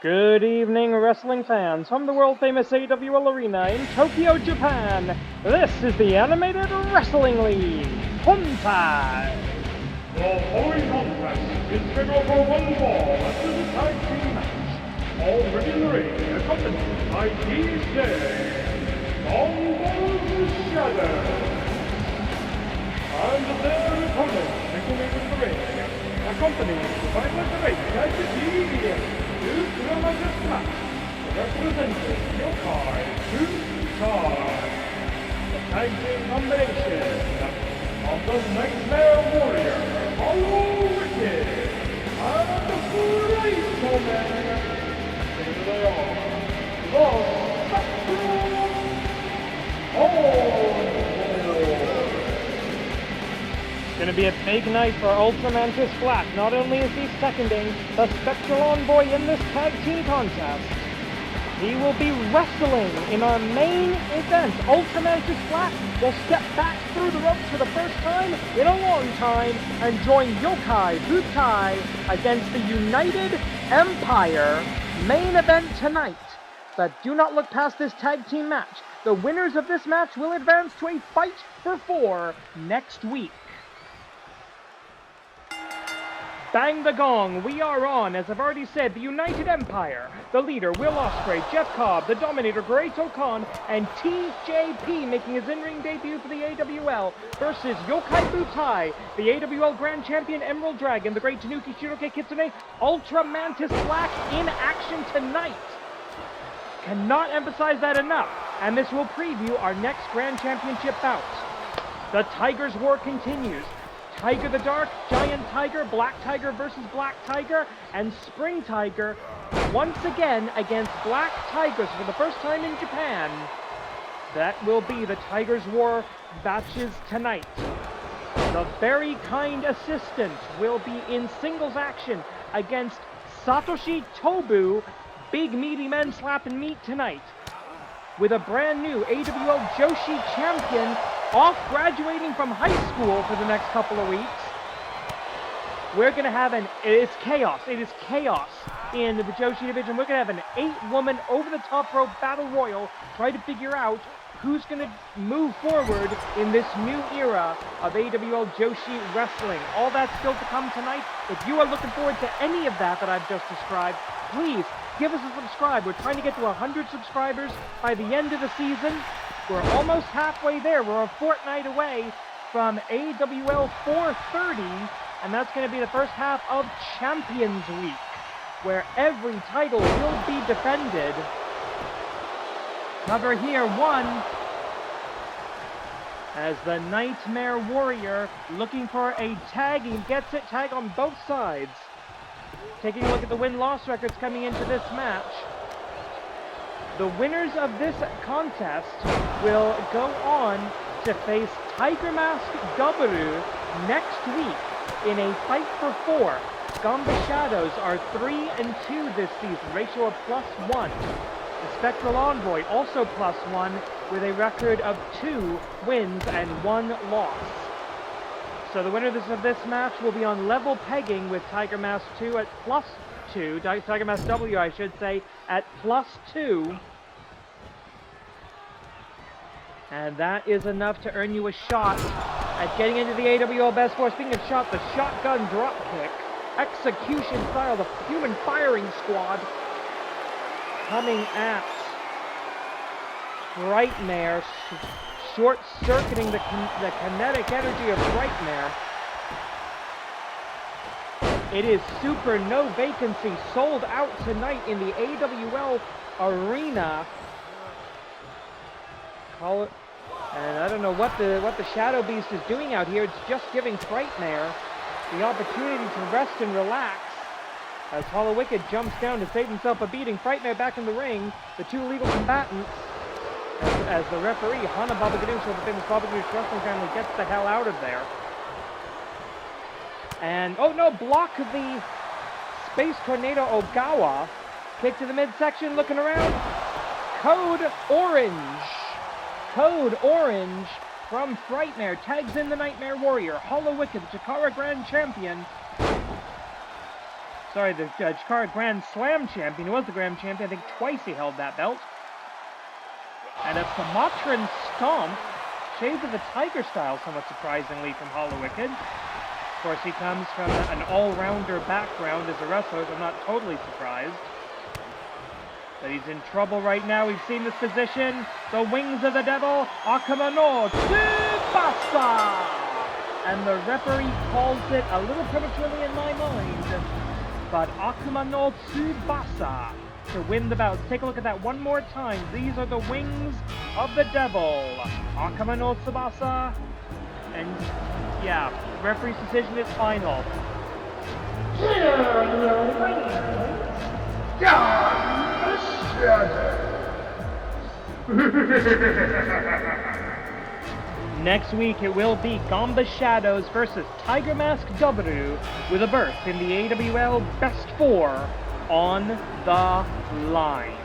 Good evening, wrestling fans, from the world-famous AWL Arena in Tokyo, Japan. This is the Animated Wrestling League, Hontai. The following contest is scheduled for one fall after the tag team match. Already in the ring, accompanied by DJ Ganba the Shadow. And their opponent, making it in the ring, accompanied by the great Tigress. Ultramantis match, representing Yokai, Butai. The tag team combination of the Nightmare Warrior, Wicked, and the Graceful Man. Here they are, the Spectral. It's going to be a big night for Ultramantis Black. Not only is he seconding the Spectral Envoy in this tag team contest, he will be wrestling in our main event. Ultramantis Black will step back through the ropes for the first time in a long time and join Yokai Butai against the United Empire. Main event tonight. But do not look past this tag team match. The winners of this match will advance to a Fight for 4 next week. Bang the gong, we are on. As I've already said, the United Empire, the leader, Will Ospreay, Jeff Cobb, the Dominator, Great Khan, and TJP making his in-ring debut for the AWL versus Yokai Butai, the AWL Grand Champion Emerald Dragon, the Great Tanuki Shiroke Kitsune, Ultramantis Black in action tonight. Cannot emphasize that enough. And this will preview our next Grand Championship bout. The Tigers War continues. Tiger the Dark, Giant Tiger, Black Tiger versus Black Tiger, and Spring Tiger once again against Black Tigers for the first time in Japan. That will be the Tigers War matches tonight. The Very Kind Assistant will be in singles action against Satoshi Tobu, Big Meaty Men Slappin' Meat tonight. With a brand new AWL Joshi champion off graduating from high school for the next couple of weeks. We're going to have it's chaos. It is chaos in the Joshi division. We're going to have an 8-woman over-the-top rope battle royal, try to figure out who's going to move forward in this new era of AWL Joshi wrestling. All that's still to come tonight. If you are looking forward to any of that I've just described, please give us a subscribe. We're trying to get to 100 subscribers by the end of the season. We're almost halfway there. We're a fortnight away from AWL 430, and that's going to be the first half of Champions Week, where every title will be defended. Cover here 1, as the Nightmare Warrior looking for a tag. He gets it, tag on both sides. Taking a look at the win-loss records coming into this match. The winners of this contest will go on to face Tiger Mask W next week in a Fight for 4. Ganba Shadows are 3-2 this season, ratio of +1. The Spectral Envoy also +1 with a record of 2 wins and 1 loss. So the winners of this match will be on level pegging with Tiger Mask 2 at +2, Tiger Mask W, I should say, at +2. And that is enough to earn you a shot at getting into the AWL Best 4. Speaking of shot, the shotgun drop kick, execution style, the human firing squad coming at Frightmare, short-circuiting the kinetic energy of Frightmare. It is Super No Vacancy, sold out tonight in the AWL Arena. Call it, and I don't know what the Shadow Beast is doing out here. It's just giving Frightmare the opportunity to rest and relax. As Wicked jumps down to save himself a beating, Frightmare back in the ring. The two legal combatants. As the referee, Hana Baba Ganoush of the famous Baba Ganoush wrestling family, gets the hell out of there. And, oh no, block the Space Tornado Ogawa. Kick to the midsection, looking around. Code Orange. Code Orange from Frightmare. Tags in the Nightmare Warrior. Wicked, the Chikara Grand Champion. sorry, the Chikara Grand Slam champion. He was the Grand Champion. I think twice he held that belt. And a Sumatran Stomp, shades of the Tiger style, somewhat surprisingly, from Hollow Wicked. Of course, he comes from an all-rounder background as a wrestler, so I'm not totally surprised. But he's in trouble right now. We've seen this position. The Wings of the Devil, Akuma no Tsubasa! And the referee calls it a little prematurely in my mind, but Akuma no Tsubasa to win the bout. Take a look at that one more time. These are the Wings of the Devil, Akuma no Tsubasa, and yeah, referee's decision is final. Next week it will be Ganba Shadows versus Tiger Mask W with a berth in the AWL Best 4 on the line.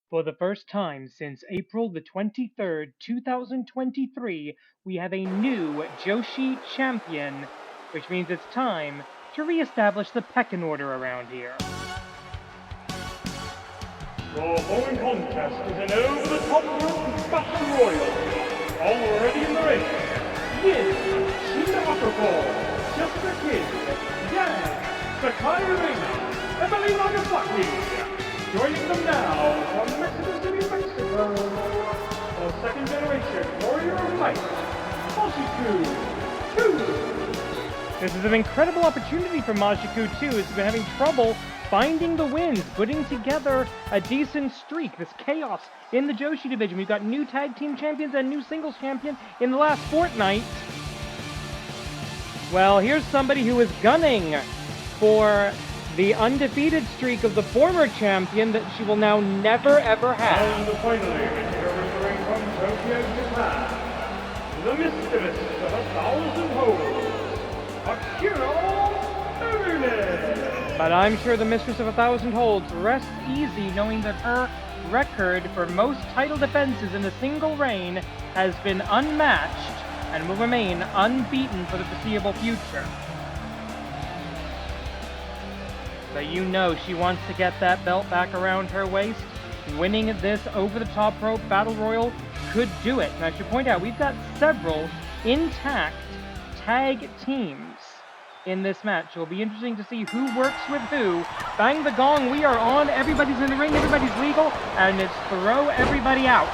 For the first time since April the 23rd, 2023, we have a new Joshi champion, which means it's time to re-establish the pecking order around here. The following contest is an over-the-top rope battle royal. Already in the ring, Yin, Shina Waterfall, Jessica King, Yang, Sakai Reina, Emily Nagasaki. Joining them now from Mexico City, Mexico, the second generation warrior of light, Mashiku 2. This is an incredible opportunity for Mashiku 2, who's been having trouble finding the wins, putting together a decent streak. This chaos in the Joshi division. We've got new tag team champions and new singles champion in the last fortnight. Well, here's somebody who is gunning for the undefeated streak of the former champion that she will now never ever have. And finally, here returning from Tokyo, Japan, the mistress of 1,000 holds, Akira Urine. But I'm sure the mistress of 1,000 holds rests easy knowing that her record for most title defenses in a single reign has been unmatched and will remain unbeaten for the foreseeable future. But you know she wants to get that belt back around her waist. Winning this over-the-top rope battle royal could do it. And I should point out, we've got several intact tag teams in this match. It'll be interesting to see who works with who. Bang the gong, we are on. Everybody's in the ring, everybody's legal, and it's throw everybody out.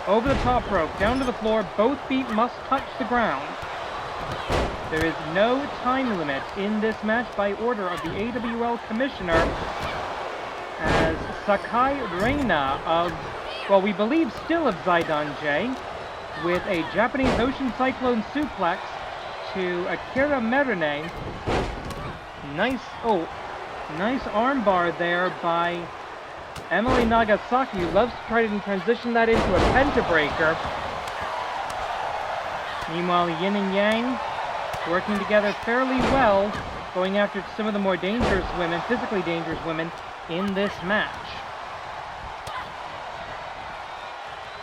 Over the top rope, down to the floor, both feet must touch the ground. There is no time limit in this match by order of the AWL Commissioner, as Sakai Reina of, well, we believe still of Zaidan J, with a Japanese Ocean Cyclone suplex to Akira Merune. Nice armbar there by Emily Nagasaki, who loves to try to transition that into a pentabreaker. Meanwhile, Yin and Yang working together fairly well, going after some of the more dangerous women, physically dangerous women, in this match.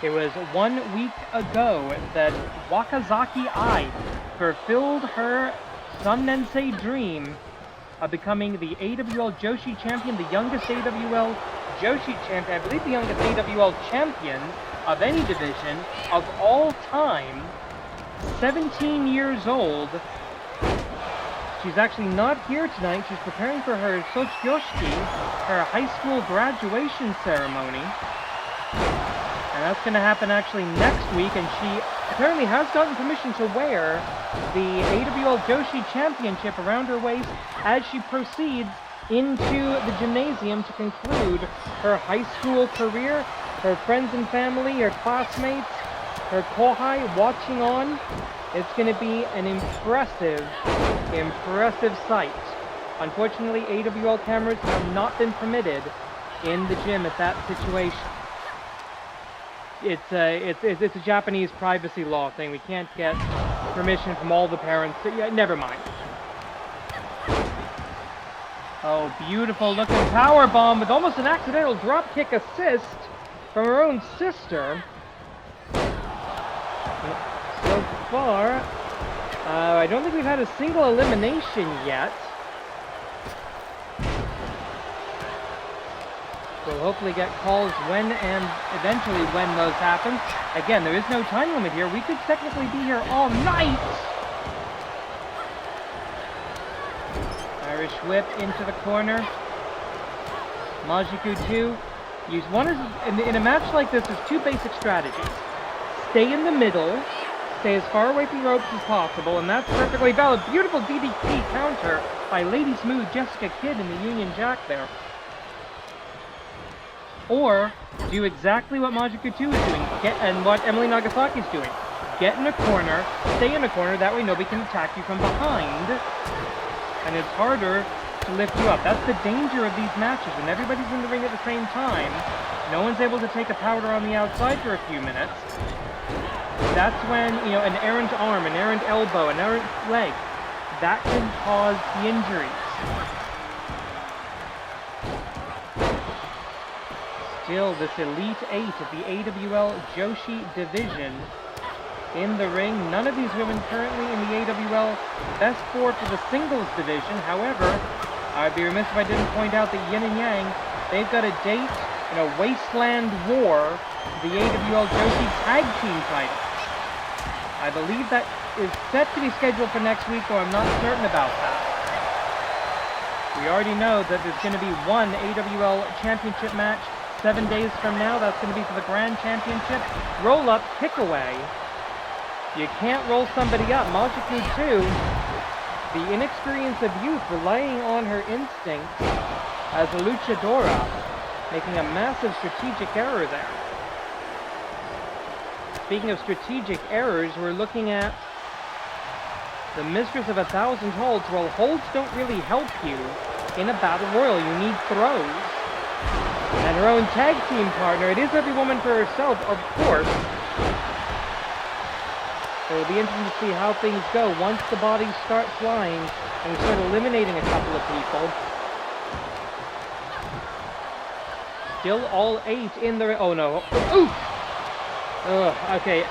It was 1 week ago that Wakazaki Ai fulfilled her Sonnensei dream of becoming the AWL Joshi champion, the youngest AWL Joshi champion, I believe the youngest AWL champion of any division of all time. 17 years old. She's actually not here tonight. She's preparing for her Sochyoshiki, her high school graduation ceremony. And that's going to happen actually next week, and she apparently has gotten permission to wear the AWL Joshi Championship around her waist as she proceeds into the gymnasium to conclude her high school career. Her friends and family, her classmates, her kohai watching on. It's going to be an impressive sight. Unfortunately, AWL cameras have not been permitted in the gym at that situation. It's a Japanese privacy law thing. We can't get permission from all the parents. Yeah, never mind. Oh, beautiful looking power bomb with almost an accidental drop kick assist from her own sister. far. I don't think we've had a single elimination yet. We'll hopefully get calls when and eventually when those happen. Again, there is no time limit here. We could technically be here all night. Irish whip into the corner. Majiku 2. Use one in a match like this, there's two basic strategies. Stay in the middle, stay as far away from the ropes as possible, and that's perfectly valid. Beautiful DDT counter by Lady Smooth Jessica Kidd in the Union Jack there. Or do exactly what Majiku 2 is doing, and what Emily Nagasaki is doing. Get in a corner, stay in a corner, that way nobody can attack you from behind, and it's harder to lift you up. That's the danger of these matches. When everybody's in the ring at the same time, no one's able to take a powder on the outside for a few minutes. That's when, you know, an errant arm, an errant elbow, an errant leg, that can cause the injuries. Still, this Elite 8 of the AWL Joshi division in the ring. None of these women currently in the AWL Best 4 for the singles division. However, I'd be remiss if I didn't point out that Yin and Yang, they've got a date in a Wasteland War, the AWL Joshi Tag Team title. I believe that is set to be scheduled for next week, though I'm not certain about that. We already know that there's going to be one AWL Championship match 7 days from now. That's going to be for the Grand Championship. Roll up, kick away. You can't roll somebody up. Majiku 2, the inexperience of youth, relying on her instincts as a luchadora, making a massive strategic error there. Speaking of strategic errors, we're looking at the Mistress of 1,000 Holds. Well, holds don't really help you in a battle royal. You need throws. And her own tag team partner, it is every woman for herself, of course. So it'll be interesting to see how things go once the bodies start flying and we start eliminating a couple of people. Still all 8 in the... Oh no. Oof! Ugh, okay.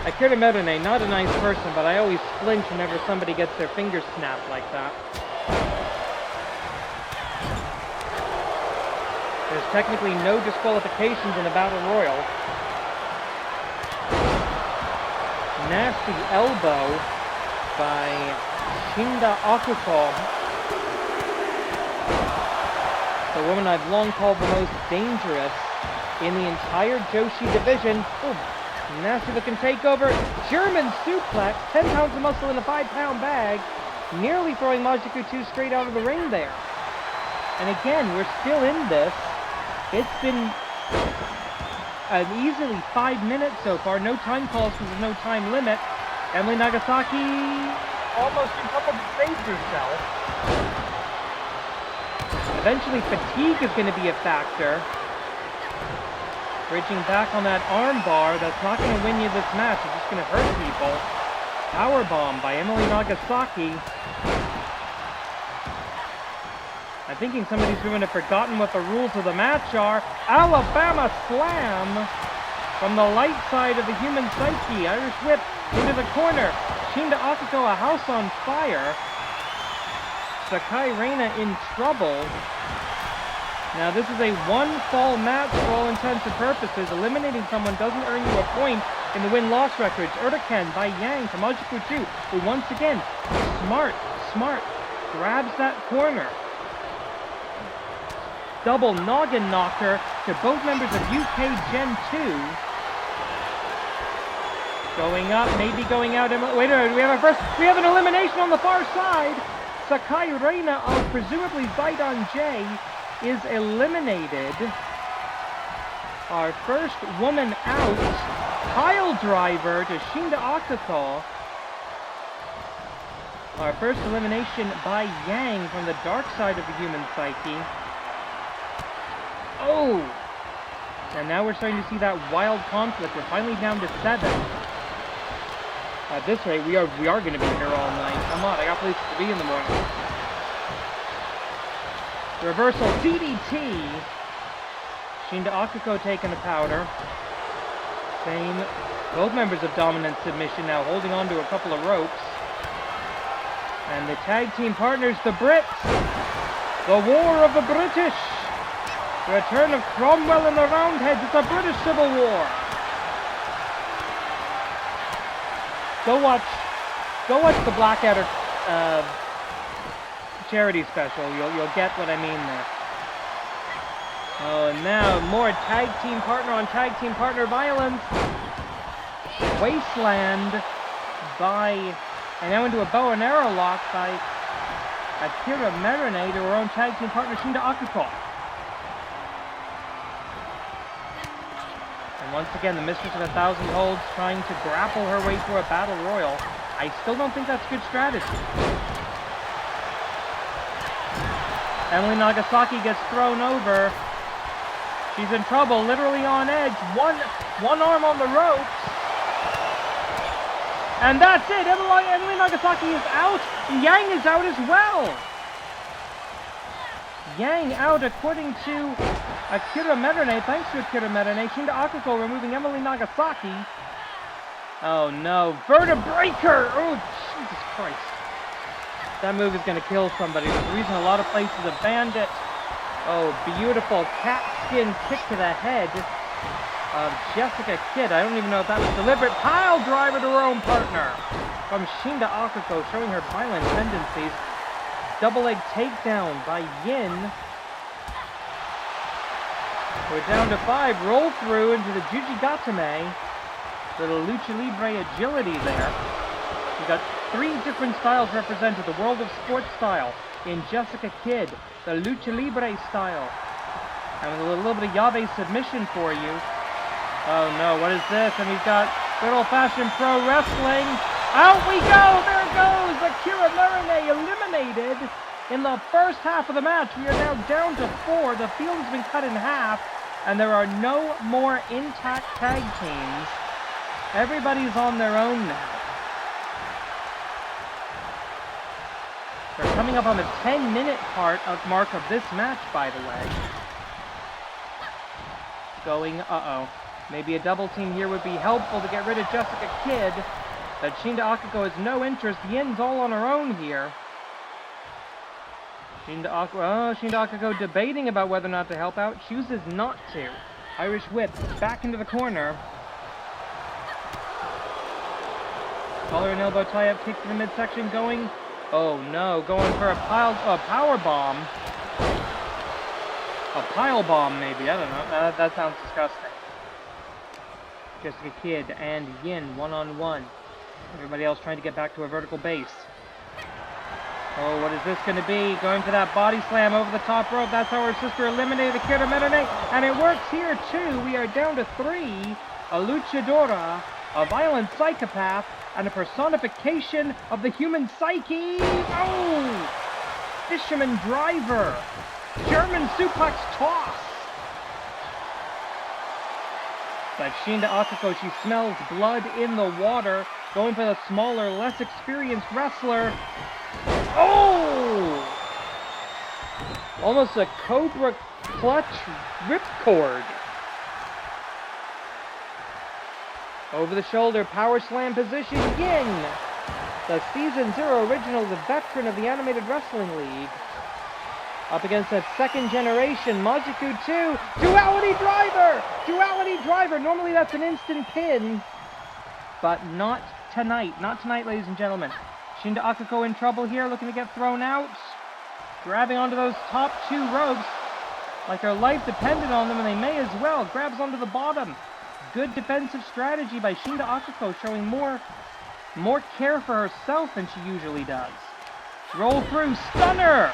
Akira Medone, not a nice person, but I always flinch whenever somebody gets their fingers snapped like that. There's technically no disqualifications in a battle royal. Nasty elbow by Shinda Akuko. The woman I've long called the most dangerous in the entire Joshi division. Ooh, nasty looking takeover. German suplex, 10 pounds of muscle in a 5-pound bag. Nearly throwing Majiku 2 straight out of the ring there. And again, we're still in this. It's been an easily 5 minutes so far. No time calls because there's no time limit. Emily Nagasaki almost in trouble to save herself. Eventually fatigue is going to be a factor. Bridging back on that arm bar, that's not going to win you this match. It's just going to hurt people. Powerbomb by Emily Nagasaki. I'm thinking some of these women have forgotten what the rules of the match are. Alabama Slam from the light side of the human psyche. Irish whip into the corner. Shinda Akuko, a house on fire. Sakai Reina in trouble. Now this is a one-fall match for all intents and purposes. Eliminating someone doesn't earn you a point in the win-loss records. Urtaken by Yang to Majiku 2, who once again, smart, grabs that corner. Double noggin knocker to both members of UK Gen 2. Going up, maybe going out. Wait a minute, we have an elimination on the far side. Sakai Reina of presumably Zidon J is eliminated. Our first woman out. Pile driver to Shinda Akuko. Our first elimination by Yang from the dark side of the human psyche. Oh! And now we're starting to see that wild conflict. We're finally down to 7. At this rate, we are going to be here all night. Come on, I got places to be in the morning. Reversal DDT. Shinda Akuko taking the powder. Same Both members of Dominant Submission now holding on to a couple of ropes. And the tag team partners, the Brits. The War of the British. The return of Cromwell and the Roundheads. It's a British Civil War. Go watch the Blackadder charity special. You'll get what I mean there. Oh, and now more tag team partner on tag team partner violence. Wasteland and now into a bow and arrow lock by Akira Merine to her own tag team partner Shinda Akuko. And once again, the Mistress of 1,000 Holds trying to grapple her way through a battle royal. I still don't think that's good strategy. Emily Nagasaki gets thrown over. She's in trouble, literally on edge. One arm on the ropes. And that's it. Emily Nagasaki is out. Yang is out as well. Yang out according to Akira Merine. Thanks to Akira Merine. Shinda Akuko removing Emily Nagasaki. Oh no. Vertebreaker! Oh, Jesus Christ. That move is going to kill somebody. There's a reason a lot of places have banned it. Oh, beautiful cat skin kick to the head of Jessica Kidd. I don't even know if that was deliberate. Pile driver to her own partner from Shinda Akuko, showing her violent tendencies. Double leg takedown by Yin. We're down to 5. Roll through into the Jujigatame. Little Lucha Libre agility there. We've got 3 different styles represented. The World of Sports style in Jessica Kidd. The Lucha Libre style. And with a little bit of Yave submission for you. Oh no, what is this? And we've got good old-fashioned pro wrestling. Out we go! There goes Akira Merine eliminated in the first half of the match. We are now down to 4. The field has been cut in half. And there are no more intact tag teams. Everybody's on their own now. They're coming up on the 10-minute mark of this match, by the way. Going, maybe a double team here would be helpful to get rid of Jessica Kidd. But Shinda Akuko has no interest. Yin's all on her own here. Shinda Akuko debating about whether or not to help out. Chooses not to. Irish whip back into the corner. Collar and elbow tie-up kick to the midsection going. Oh no, going for a power bomb. A pile bomb, maybe. I don't know. That sounds disgusting. Jessica Kidd and Yin one-on-one. Everybody else trying to get back to a vertical base. Oh, what is this going to be? Going for that body slam over the top rope. That's how her sister eliminated Akira Merine. And it works here, too. We are down to 3. A luchadora, a violent psychopath, and a personification of the human psyche. Oh! Fisherman driver. German suplex toss. But Shinda Akuko, she smells blood in the water. Going for the smaller, less experienced wrestler. Oh! Almost a Cobra clutch ripcord. Over the shoulder, power slam position, Yin. The Season 0 original, the veteran of the Animated Wrestling League. Up against that second generation, Majiku 2. Duality driver! Duality driver! Normally that's an instant pin. But not tonight. Not tonight, ladies and gentlemen. Shinda Akuko in trouble here, looking to get thrown out. Grabbing onto those top 2 ropes. Like her life depended on them, and they may as well. Grabs onto the bottom. Good defensive strategy by Shinda Akuko, showing more care for herself than she usually does. Roll through, stunner!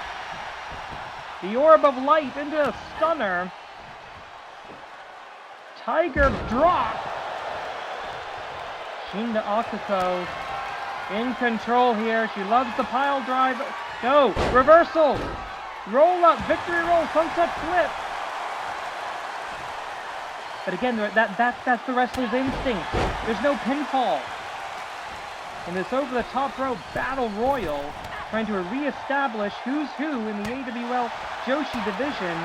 The orb of light into a stunner. Tiger drop. Shinda Akuko in control here. She loves the pile drive. Go, reversal. Roll up, victory roll, sunset flip. But again, that's the wrestler's instinct. There's no pinfall. In this over-the-top rope battle royal, trying to reestablish who's who in the AWL Joshi division,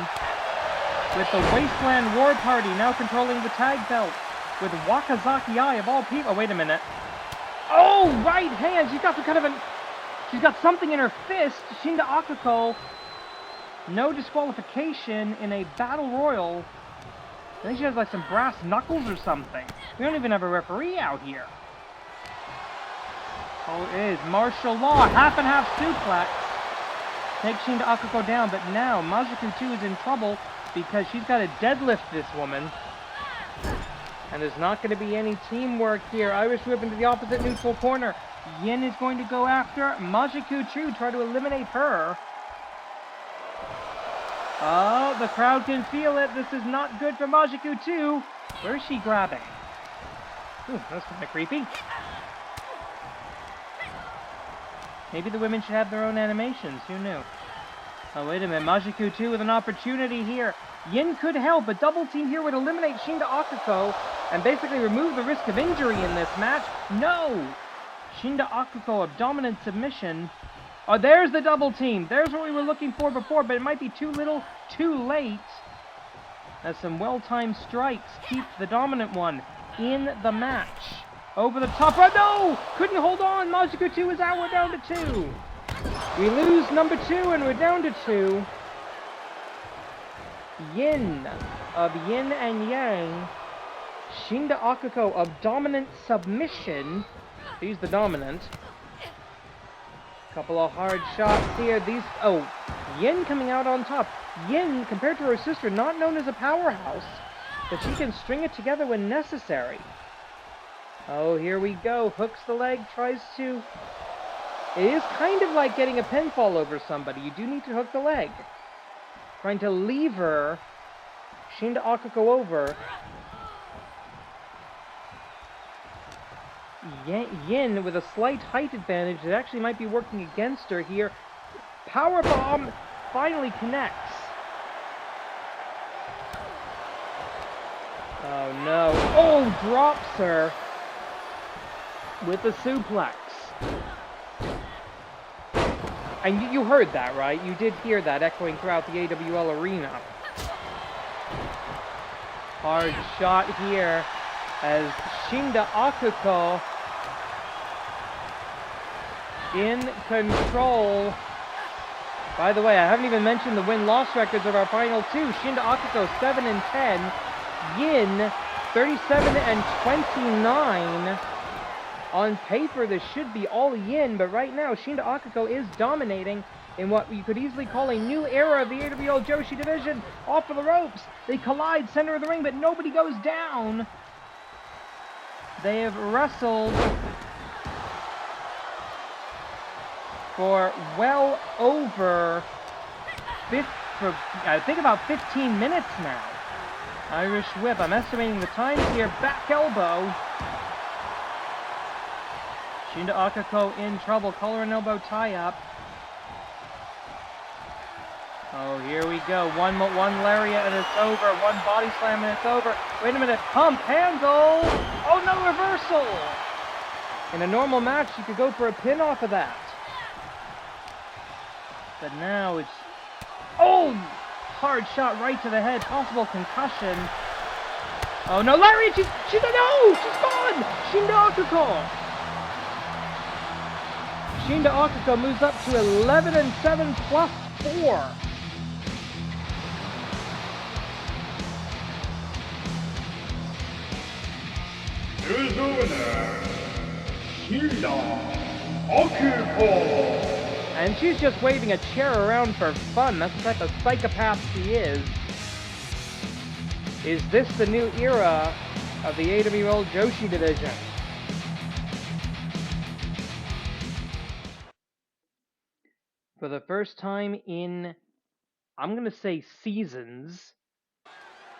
with the Wasteland War Party now controlling the tag belt. with Wakazaki Eye of all people. Oh, wait a minute. Oh, right hand. She's got some kind of an... She's got something in her fist. Shinda Akuko. No disqualification in a battle royal. I think she has like some brass knuckles or something. We don't even have a referee out here. Oh, it is martial law. Half and half suplex. Takes Shinda Akuko down, but now Majiku 2 is in trouble because she's got to deadlift this woman. And there's not going to be any teamwork here. Irish whip into the opposite neutral corner. Yin is going to go after Majiku 2, try to eliminate her. Oh, the crowd can feel it. This is not good for Majiku 2. Where is she grabbing? Ooh, that's kind of creepy. Maybe the women should have their own animations. Who knew? Oh, wait a minute. Majiku 2 with an opportunity here. Yin could help, but double team here would eliminate Shinda Akuko and basically remove the risk of injury in this match. No! Shinda Akuko of dominant submission. Oh, there's the double team. There's what we were looking for before, but it might be too little, too late. As some well-timed strikes keep the dominant one in the match. Over the top. Oh, no! Couldn't hold on. Majiku 2 is out. We're down to 2. We lose number 2, and we're down to 2. Yin of Yin and Yang. Shinda Akuko of dominant submission. She's the dominant. Couple of hard shots here. Oh, Yin coming out on top. Yin, compared to her sister, not known as a powerhouse, but she can string it together when necessary. Oh, here we go. Hooks the leg, tries to... It is kind of like getting a pinfall over somebody. You do need to hook the leg. Trying to lever Shinda Akuko over. Yin with a slight height advantage that actually might be working against her here. Powerbomb finally connects. Oh no. Oh, drops her with a suplex. And you heard that, right? You did hear that echoing throughout the AWL arena. Hard shot here as Shinda Akuko in control. By the way, I haven't even mentioned the win-loss records of our final two. Shinda Akuko 7 and 10, Yin 37 and 29. On paper, this should be all Yin, but right now, Shinda Akuko is dominating in what you could easily call a new era of the AWL Joshi division. Off of the ropes, they collide center of the ring, but nobody goes down. They have wrestled for well over, I think about 15 minutes now. Irish whip, I'm estimating the times here, back elbow. Shinda Akuko in trouble, collar and elbow tie-up. Oh, here we go. One lariat and it's over. One body slam and it's over. Wait a minute. Pump handle. Oh, no, reversal. In a normal match, you could go for a pin off of that. But now it's... Oh! Hard shot right to the head. Possible concussion. Oh, no, lariat. She's no! She's gone! Shinda Akuko. Shinda Akuko moves up to 11 and 7 plus 4. Here's the winner, Shinda Akuko. And she's just waving a chair around for fun. That's the type of psychopath she is. Is this the new era of the AWL Joshi division? For the first time in, I'm going to say seasons,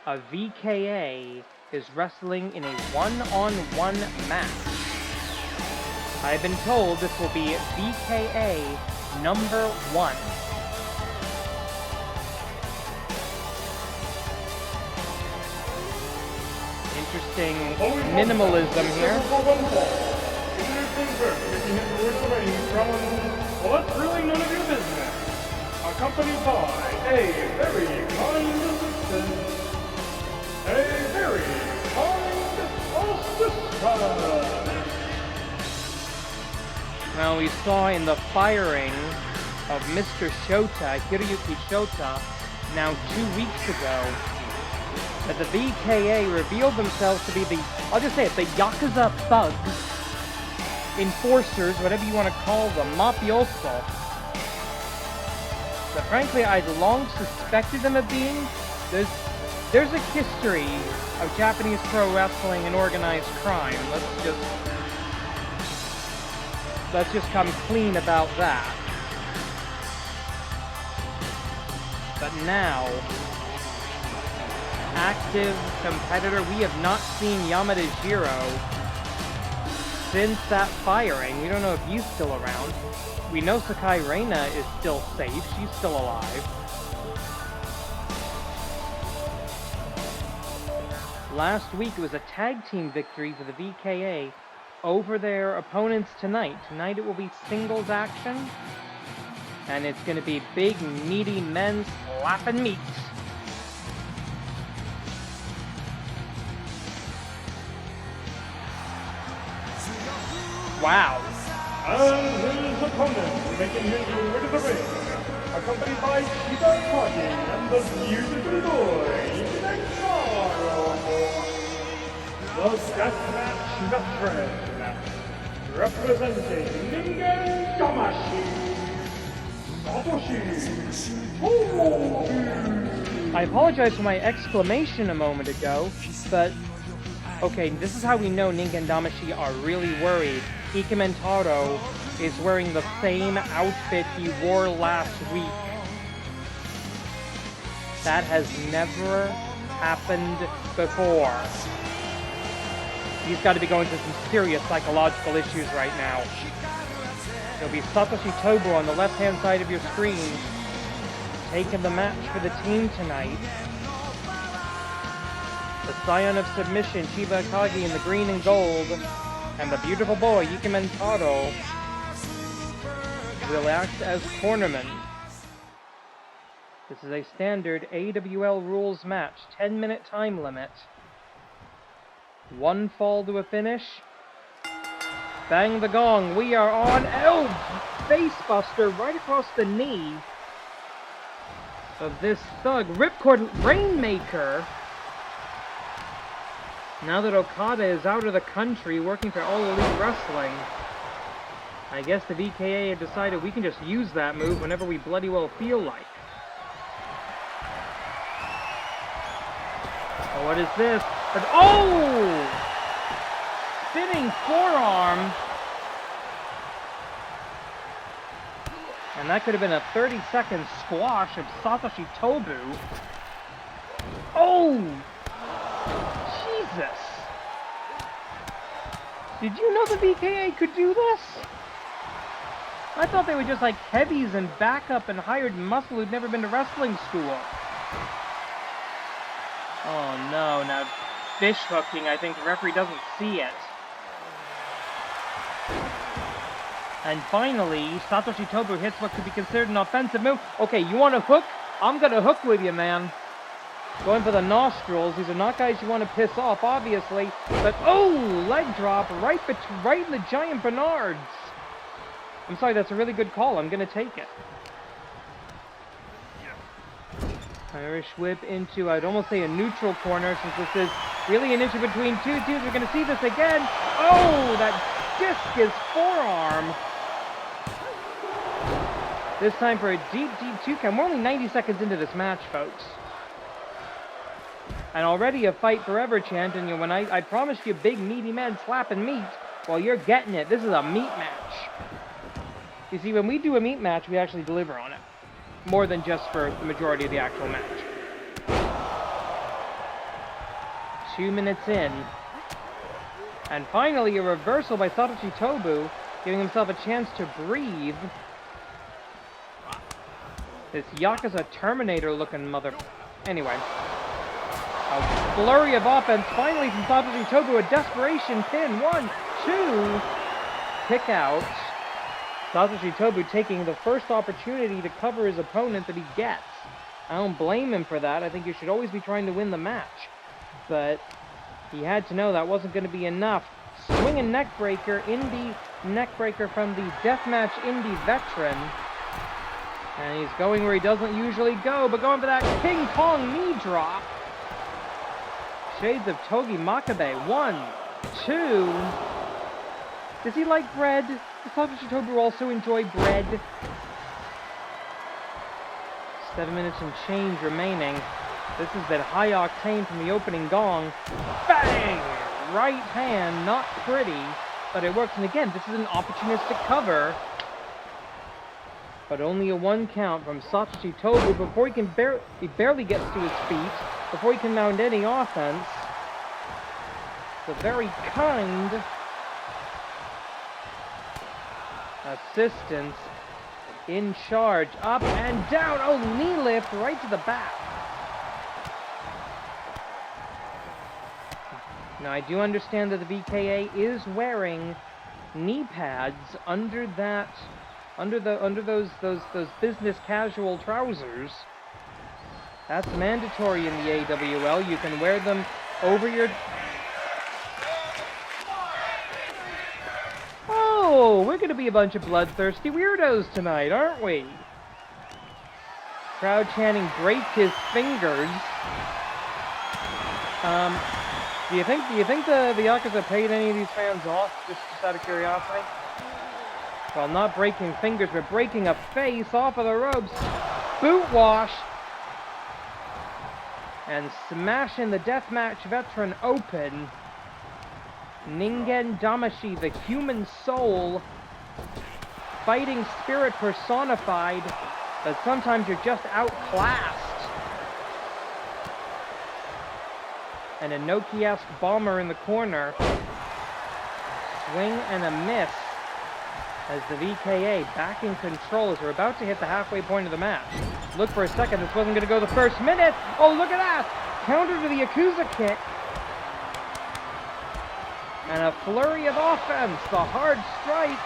a VKA is wrestling in a one-on-one match. I've been told this will be VKA number 1. Interesting minimalism here. Well, that's really none of your business. Accompanied by a very kind assistant. A very kind assistant. discuss. Well, we saw in the firing of Mr. Shota, Hiroyuki Shota, now 2 weeks ago, that the VKA revealed themselves to be the, I'll just say it, the Yakuza thugs, enforcers, whatever you want to call them, mafioso, that frankly I'd long suspected them of being. There's a history of Japanese pro wrestling and organized crime. Let's just come clean about that. But now, active competitor, we have not seen Yamada Jiro since that firing. We don't know if he's still around. We know Sakai Reina is still safe. She's still alive. Last week it was a tag team victory for the VKA over their opponents tonight. Tonight it will be singles action. And it's going to be big, meaty men slapping meat. Wow. And his opponent making his way to the ring, accompanied by Shida Kagi and the beautiful boy, Nexaro. The deathmatch veteran, representing Ningen Damashi, Satoshi Tobu. I apologize for my exclamation a moment ago, but okay, this is how we know Ningen Damashi are really worried. Ike Mentaro is wearing the same outfit he wore last week. That has never happened before. He's got to be going through some serious psychological issues right now. It'll be Satoshi Tobu on the left-hand side of your screen, taking the match for the team tonight. The Scion of Submission, Shiba Akagi in the green and gold, and the beautiful boy, Yuki Mentaro, will act as cornerman. This is a standard AWL rules match, 10-minute time limit. One fall to a finish. Bang the gong, we are on. Oh! Facebuster right across the knee of this thug. Ripcord Rainmaker. Now that Okada is out of the country working for All Elite Wrestling, I guess the VKA have decided we can just use that move whenever we bloody well feel like. Oh, what is this? Oh! Spinning forearm. And that could have been a 30-second squash of Satoshi Tobu. Oh! Jesus! Did you know the VKA could do this? I thought they were just like heavies and backup and hired muscle who'd never been to wrestling school. Oh no, now fish hooking, I think the referee doesn't see it. And finally, Satoshi Tobu hits what could be considered an offensive move. Okay, you want to hook? I'm gonna hook with you, man. Going for the nostrils. These are not guys you want to piss off, obviously. But, oh, leg drop right in the giant Bernards. I'm sorry, that's a really good call. I'm going to take it. Irish whip into, I'd almost say a neutral corner, since this is really an issue between two teams. We're going to see this again. Oh, that discus forearm. This time for a deep, deep 2 count. We're only 90 seconds into this match, folks. And already a fight forever chant, and when I promised you big meaty men slapping meat, well, you're getting it. This is a meat match. You see, when we do a meat match, we actually deliver on it. More than just for the majority of the actual match. 2 minutes in. And finally, a reversal by Satoshi Tobu, giving himself a chance to breathe. This Yakuza Terminator-looking mother... Anyway. A flurry of offense finally from Satoshi Tobu, a desperation pin. 1, 2, kick out. Satoshi Tobu taking the first opportunity to cover his opponent that he gets. I don't blame him for that. I think you should always be trying to win the match. But He had to know that wasn't going to be enough. Swinging neckbreaker, indie neckbreaker from the deathmatch indie veteran. And he's going where he doesn't usually go, but going for that King Kong knee drop. Shades of Togi Makabe. 1, 2. Does he like bread? Does Satoshi Tobu also enjoy bread? 7 minutes and change remaining. This has been high octane from the opening gong. Bang! Right hand, not pretty, but it works. And again, this is an opportunistic cover. But only a 1 count from Satoshi Tobu before he barely gets to his feet, before he can mount any offense. It's a very kind assistance in charge, up and down. Oh, knee lift right to the back. Now, I do understand that the VKA is wearing knee pads under those business casual trousers. That's mandatory in the AWL. You can wear them over your... Oh, we're going to be a bunch of bloodthirsty weirdos tonight, aren't we? Crowd chanting, break his fingers. Do you think the Yakuza paid any of these fans off, just out of curiosity? Well, not breaking fingers, but breaking a face off of the ropes. Boot wash. And smashing the deathmatch veteran open. Ningen Damashi, the human soul. Fighting spirit personified. But sometimes you're just outclassed. And a Noki-esque bomber in the corner. Swing and a miss. As the VKA back in control as we're about to hit the halfway point of the match. Look for a second, this wasn't going to go the first minute. Oh, look at that! Counter to the Yakuza kick. And a flurry of offense. The hard strikes.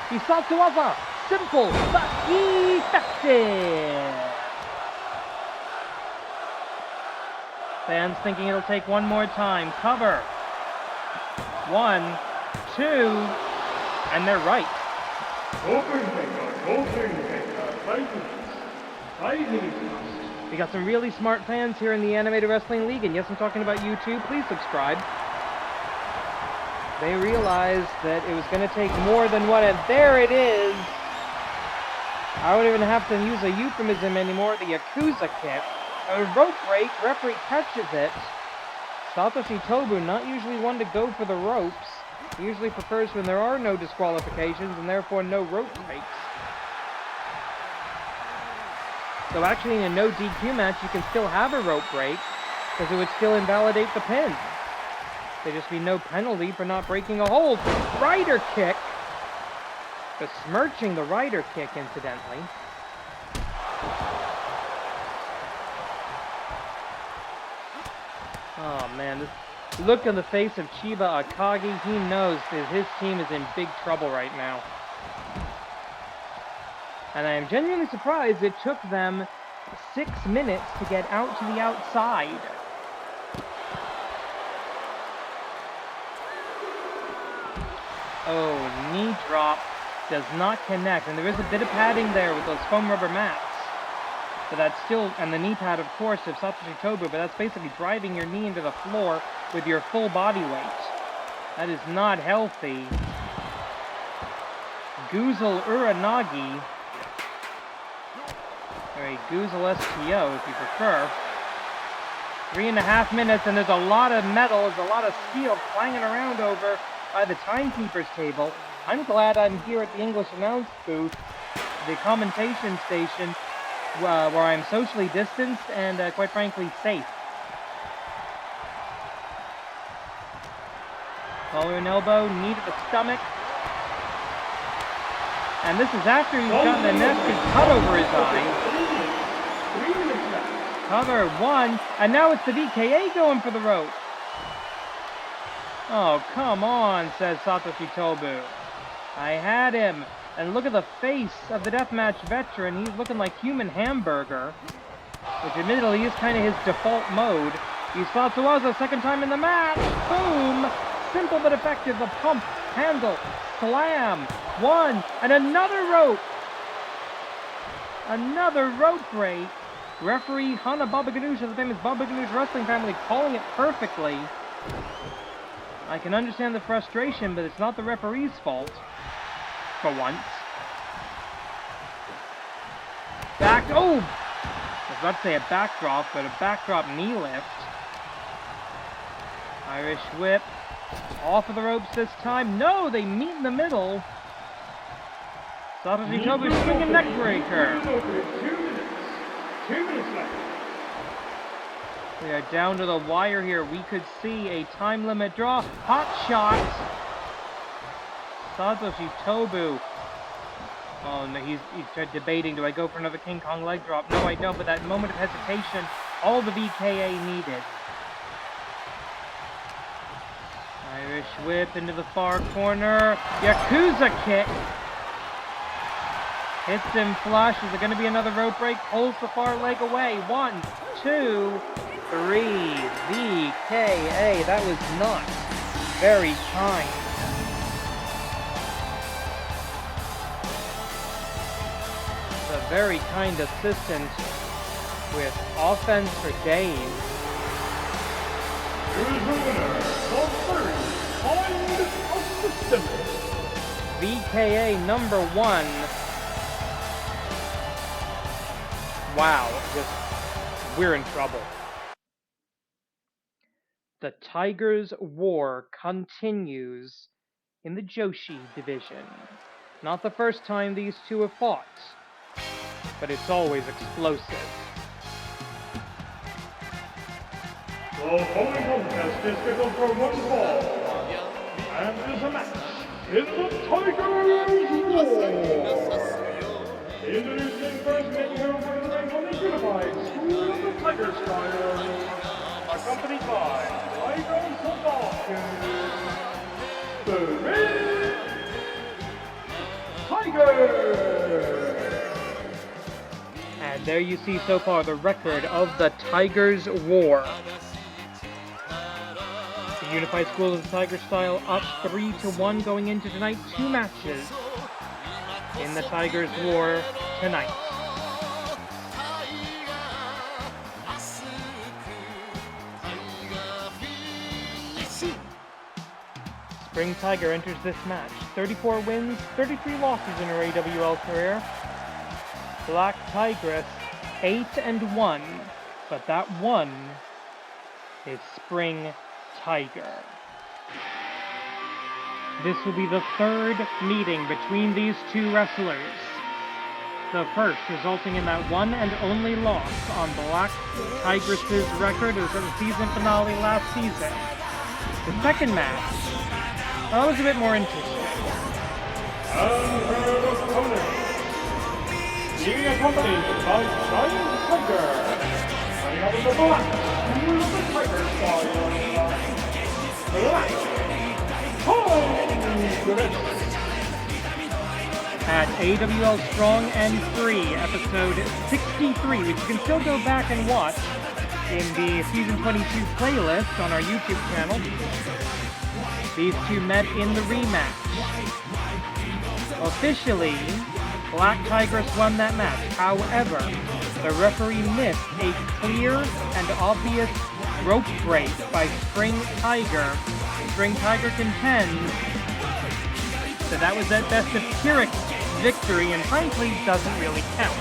Hisatsuwaza. Simple, but effective. Fans thinking it'll take one more time. Cover. 1, 2, and they're right. We got some really smart fans here in the Animated Wrestling League, and yes, I'm talking about you too. Please subscribe. They realized that it was going to take more than one, and there it is. I don't even have to use a euphemism anymore. The Yakuza kick. A rope break, referee catches it. Satoshi Tobu, not usually one to go for the ropes. He usually prefers when there are no disqualifications and therefore no rope breaks. So actually in a no DQ match, you can still have a rope break because it would still invalidate the pin. There'd just be no penalty for not breaking a hold. Rider kick. Besmirching the rider kick, incidentally. Oh man, this look on the face of Chiba Akagi. He knows that his team is in big trouble right now. And I am genuinely surprised it took them 6 minutes to get out to the outside. Oh, knee drop does not connect. And there is a bit of padding there with those foam rubber mats. But that's still, and the knee pad, of course, of Satoshi Tobu, but that's basically driving your knee into the floor with your full body weight. That is not healthy. Guzel Uranagi. Or a Guzel STO, if you prefer. 3.5 minutes, and there's a lot of metal, there's a lot of steel clanging around over by the timekeeper's table. I'm glad I'm here at the English announce booth, the commentation station, where I'm socially distanced and, quite frankly, safe. Collar and elbow, knee to the stomach. And this is after he's gotten a nasty cut over his eye. Cover 1, and now it's the VKA going for the rope. Oh, come on, says Satoshi Tobu. I had him. And look at the face of the deathmatch veteran. He's looking like human hamburger, which admittedly is kind of his default mode. Isatsuwaza, second time in the match. Boom! Simple but effective. The pump, handle, slam. One, and another rope. Another rope break. Referee Hana Baba Ganoush of the famous Baba Ganoush wrestling family calling it perfectly. I can understand the frustration, but it's not the referee's fault. For once. Oh! I was about to say a backdrop, but a backdrop knee lift. Irish whip. Off of the ropes this time. No, they meet in the middle. Satoshi Tobu swinging neck breaker. 2 minutes left. We are down to the wire here. We could see a time limit draw. Hot shot. Satoshi Tobu. Oh no, he's debating. Do I go for another King Kong leg drop? No, I don't. But that moment of hesitation, all the VKA needed. Irish whip into the far corner. Yakuza kick. Hits him flush. Is it going to be another rope break? Pulls the far leg away. 1, 2, 3. VKA. That was not very kind. A very kind assistant with offense for days. Here's the winner, the third kind assistant. VKA number 1. Wow, we're in trouble. The Tigers' war continues in the Joshi division. Not the first time these two have fought, but it's always explosive. The following contest is scheduled for 1 fall, and is a match in the Tigers' War. Introducing first, making her way to the ring from the unified School of the Tiger Style, accompanied by Tiger Satoshi, the Red Tiger. And there you see so far the record of the Tigers' War. The Unified School of the Tiger Style up 3-1 going into tonight. 2 matches in the Tigers' War tonight. Spring Tiger enters this match. 34 wins, 33 losses in her AWL career. Black Tigress, 8-1, but that 1 is Spring Tiger. This will be the 3rd meeting between these 2 wrestlers. The first resulting in that 1 and only loss on Black Tigress's record as the season finale last season. The second match, that was a bit more interesting. And her opponent, being accompanied by Giant Tiger, running up in the Black School of the Tiger Style, Black Tigress. At AWL Strong and Free, episode 63, which you can still go back and watch in the Season 22 playlist on our YouTube channel. These two met in the rematch. Officially, Black Tigress won that match. However, the referee missed a clear and obvious rope break by Spring Tiger. Spring Tiger contends that was at best a Pyrrhic victory and frankly doesn't really count.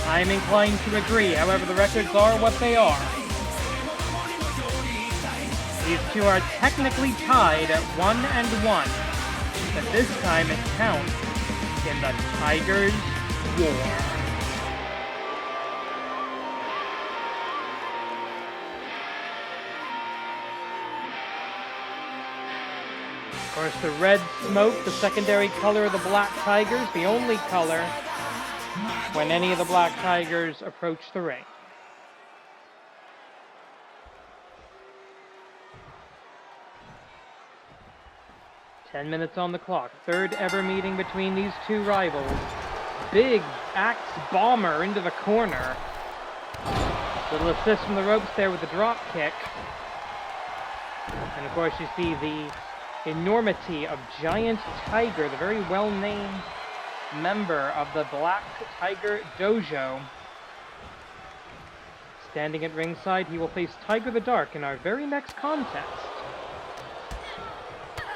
I'm inclined to agree, however the records are what they are. These two are technically tied at 1-1, but this time it counts in the Tigers' War. Of course, the red smoke, the secondary color of the Black Tigers, the only color when any of the Black Tigers approach the ring. Ten minutes on the clock. 3rd ever meeting between these two rivals. Big axe bomber into the corner. Little assist from the ropes there with the drop kick. And of course you see the enormity of Giant Tiger, the very well-named member of the Black Tiger Dojo. Standing at ringside, he will face Tiger the Dark in our very next contest.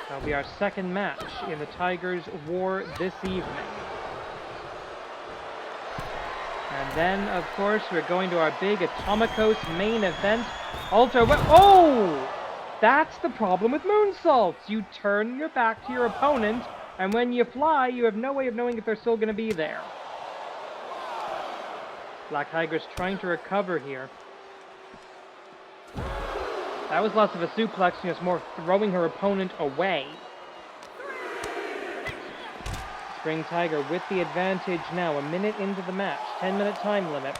That'll be our second match in the Tigers' War this evening. And then, of course, we're going to our big Atomicos main event. Oh! That's the problem with moonsaults. You turn your back to your opponent, and when you fly, you have no way of knowing if they're still going to be there. Black Tiger's trying to recover here. That was less of a suplex, and it's more throwing her opponent away. Spring Tiger with the advantage now, a minute into the match, 10-minute time limit.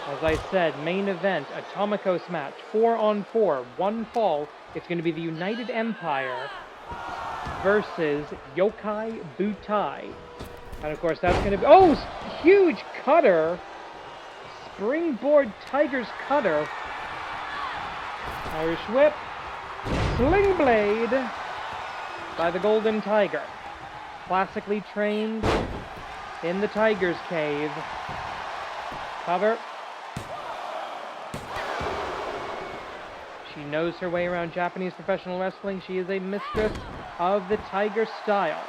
As I said, main event, Atomicos match, 4-on-4, one fall. It's going to be the United Empire versus Yokai Butai. And of course, that's going to be... Oh! Huge cutter! Springboard Tiger's cutter. Irish whip. Sling blade by the Golden Tiger. Classically trained in the Tiger's Cave. Cover. She knows her way around Japanese professional wrestling. She is a mistress of the Tiger style.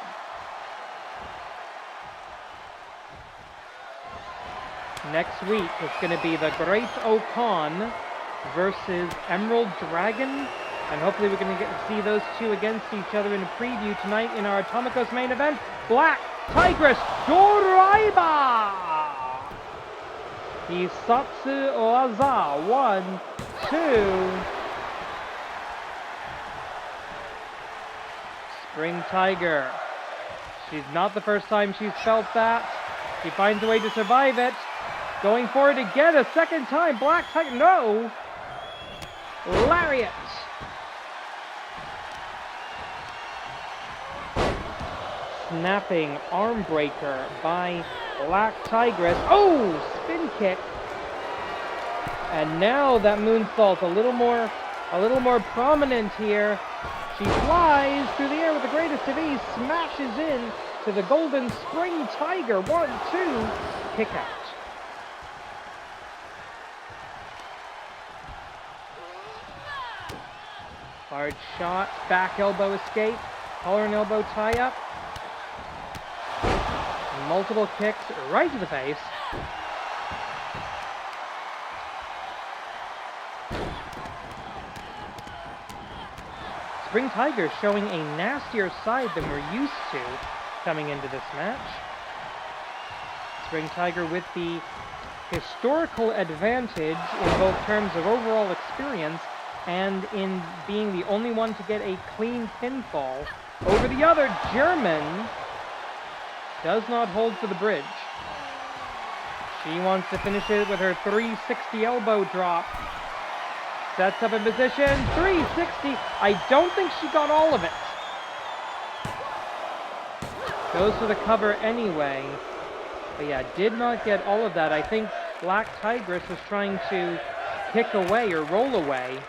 Next week, it's going to be the Great Okan versus Emerald Dragon. And hopefully we're going to get to see those two against each other in a preview tonight in our Atomicos main event. Black Tigress Doraiba! Hisatsu Oaza. 1, 2. Spring Tiger. She's not the first time she's felt that. She finds a way to survive it. Going forward again a second time. Black Tiger. No! Lariat. Snapping arm breaker by Black Tigress. Oh! Spin kick. And now that moonsault a little more prominent here. She flies through the air with the greatest of ease, smashes in to the Golden Spring Tiger. 1, 2, kick out. Hard shot, back elbow escape, collar and elbow tie-up. Multiple kicks right to the face. Spring Tiger showing a nastier side than we're used to coming into this match. Spring Tiger with the historical advantage in both terms of overall experience and in being the only one to get a clean pinfall over the other. German does not hold for the bridge. She wants to finish it with her 360 elbow drop. Sets up in position, 360. I don't think she got all of it. Goes for the cover anyway. But yeah, did not get all of that. I think Black Tigress was trying to kick away or roll away.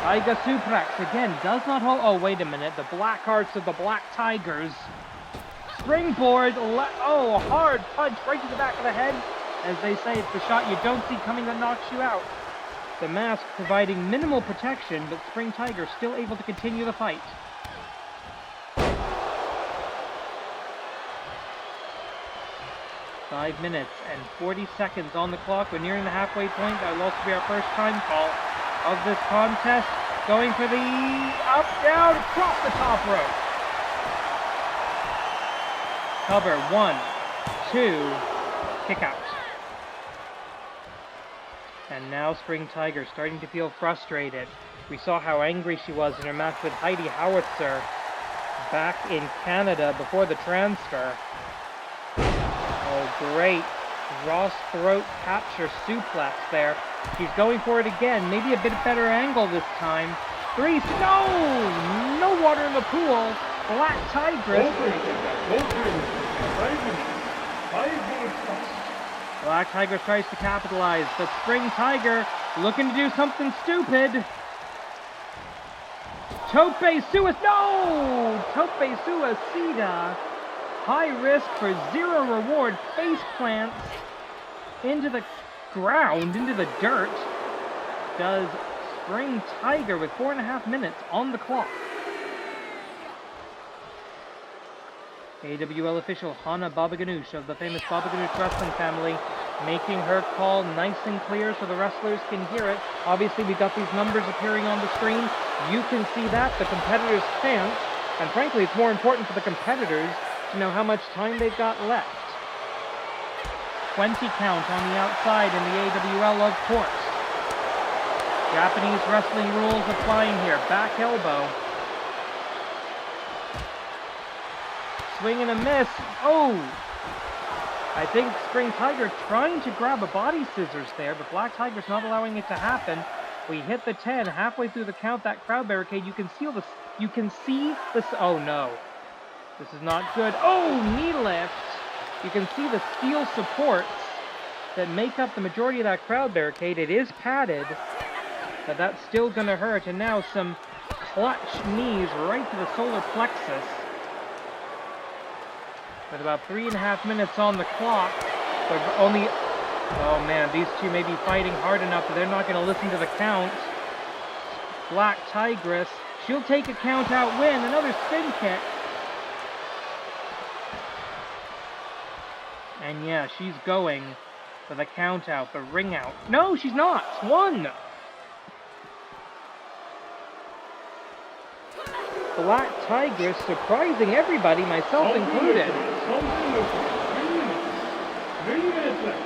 Tiger suplex again, does not hold. Oh, wait a minute. The black arts of the Black Tigers. Springboard. Oh, hard punch right to the back of the head. As they say, it's the shot you don't see coming that knocks you out. The mask providing minimal protection, but Spring Tiger still able to continue the fight. Five minutes and 40 seconds on the clock. We're nearing the halfway point. That will also be our first time call of this contest. Going for the up, down, across the top rope. Cover, 1, 2, kick out. And now Spring Tiger starting to feel frustrated. We saw how angry she was in her match with Heidi Howitzer back in Canada before the transfer. Oh, great. Ross throat capture suplex there. She's going for it again. Maybe a bit better angle this time. No water in the pool. Black Tigress. Black Tigress tries to capitalize, but Spring Tiger looking to do something stupid. Tope Suicida. No! Tope Suicida. High risk for zero reward. Face plants into the ground, into the dirt. Does Spring Tiger with 4.5 minutes on the clock. AWL official Hana Baba Ganoush of the famous Baba Ganoush wrestling family making her call nice and clear so the wrestlers can hear it. Obviously, we've got these numbers appearing on the screen. You can see that. The competitors can't. And frankly, it's more important for the competitors to know how much time they've got left. 20 count on the outside in the AWL, of course. Japanese wrestling rules applying here. Back elbow. Swing and a miss. Oh! I think Spring Tiger trying to grab a body scissors there, but Black Tiger's not allowing it to happen. We hit the 10 halfway through the count. That crowd barricade. You can see the. Oh no, this is not good. Oh, knee lift. You can see the steel supports that make up the majority of that crowd barricade. It is padded, but that's still gonna hurt. And now some clutch knees right to the solar plexus. With about 3.5 minutes on the clock, but only... Oh man, these two may be fighting hard enough that they're not going to listen to the count. Black Tigress, she'll take a count out win. Another spin kick. And yeah, she's going for the count out, the ring out. No, she's not. One. Black Tigress surprising everybody, myself included. 3 minutes left.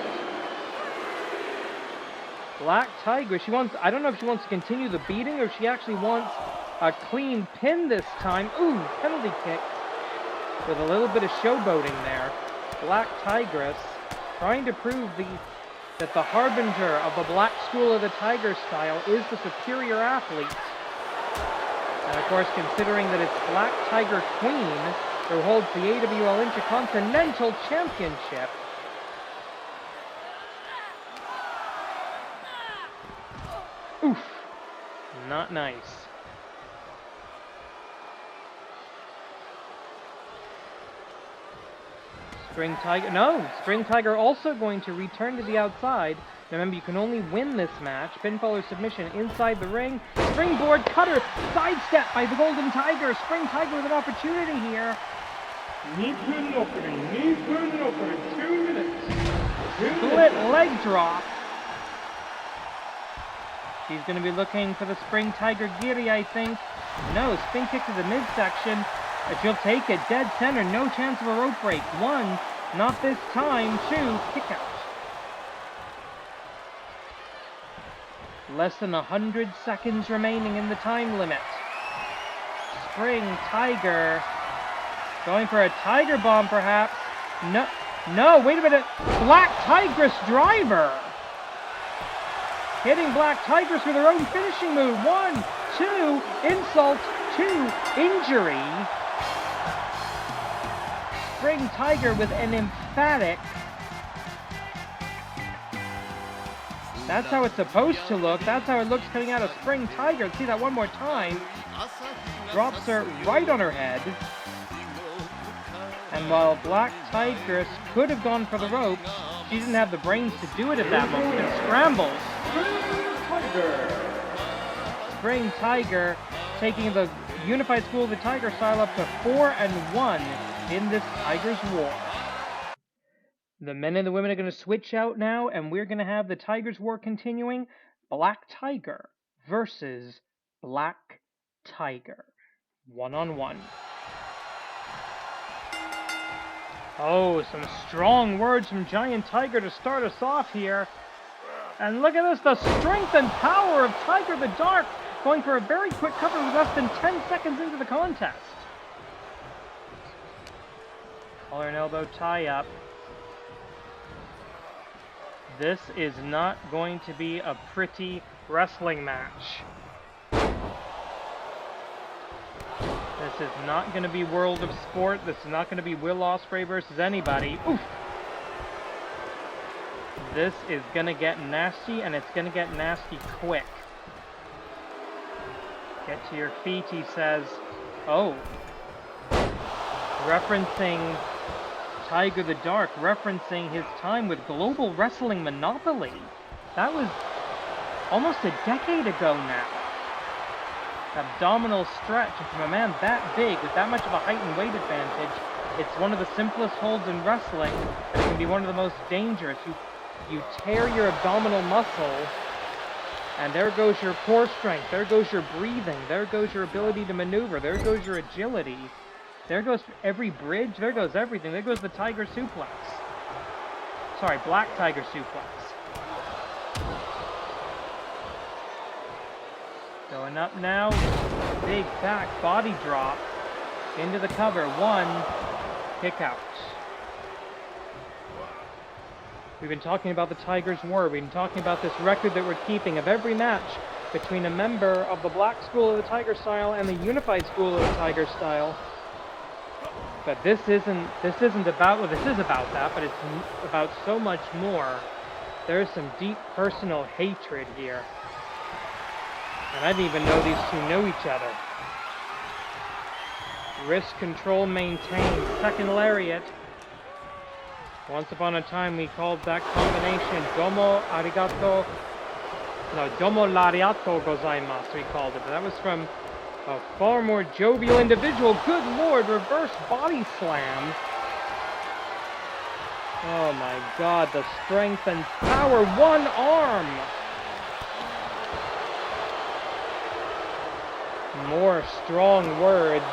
Black Tigress, she wants, I don't know if she wants to continue the beating or if she actually wants a clean pin this time. Ooh, penalty kick with a little bit of showboating there. Black Tigress trying to prove that the harbinger of the Black School of the Tiger style is the superior athlete. And of course, considering that it's Black Tiger Queen who holds the AWL Intercontinental Championship. Oof. Not nice. Spring Tiger, no! Spring Tiger also going to return to the outside. Remember, you can only win this match. Pinfall or submission inside the ring. Springboard cutter, sidestep by the Golden Tiger. Spring Tiger with an opportunity here. Knee pin opening, 2 minutes. Split leg drop. She's going to be looking for the Spring Tiger Giri, I think. No, spin kick to the midsection. But she'll take it dead center. No chance of a rope break. 1, not this time. 2, kick out. Less than 100 seconds remaining in the time limit. Spring Tiger going for a Tiger Bomb, perhaps. No, wait a minute. Black Tigress driver. Hitting Black Tigress with her own finishing move. 1, 2, insult. 2, injury. Spring Tiger with an emphatic. That's how it's supposed to look. That's how it looks coming out of Spring Tiger. Let's see that one more time. Drops her right on her head. And while Black Tigress could have gone for the rope, she didn't have the brains to do it at that moment. And scrambles. Spring Tiger taking the Unified School of the Tiger style up to 4-1 in this Tiger's War. The men and the women are going to switch out now, and we're going to have the Tiger's War continuing. Black Tiger versus Black Tiger. 1-on-1. Oh, some strong words from Giant Tiger to start us off here. And look at this, the strength and power of Tiger the Dark, going for a very quick cover with less than 10 seconds into the contest. Collar and elbow tie up. This is not going to be a pretty wrestling match. This is not going to be World of Sport. This is not going to be Will Ospreay versus anybody. Oof! This is gonna get nasty, and it's gonna get nasty quick. Get to your feet, he says. Oh. Referencing Tiger the Dark, referencing his time with Global Wrestling Monopoly. That was almost a decade ago now. Abdominal stretch, and from a man that big, with that much of a height and weight advantage, it's one of the simplest holds in wrestling, but it can be one of the most dangerous. You tear your abdominal muscle, and there goes your core strength, there goes your breathing, there goes your ability to maneuver, there goes your agility, there goes every bridge, there goes everything, there goes the Tiger Suplex. Sorry, Black Tiger Suplex. Going up now, big back body drop into the cover, 1 kick out. We've been talking about the Tigers' War, we've been talking about this record that we're keeping of every match between a member of the Black School of the Tiger Style and the Unified School of the Tiger Style. But this isn't about, well, this is about that, but it's about so much more. There's some deep personal hatred here. And I didn't even know these two know each other. Wrist control maintained. Second lariat. Once upon a time we called that combination Domo Arigato. No, Domo Lariato Gozaimasu we called it. But that was from a far more jovial individual. Good lord, reverse body slam. Oh my god, the strength and power. 1 arm. More strong words.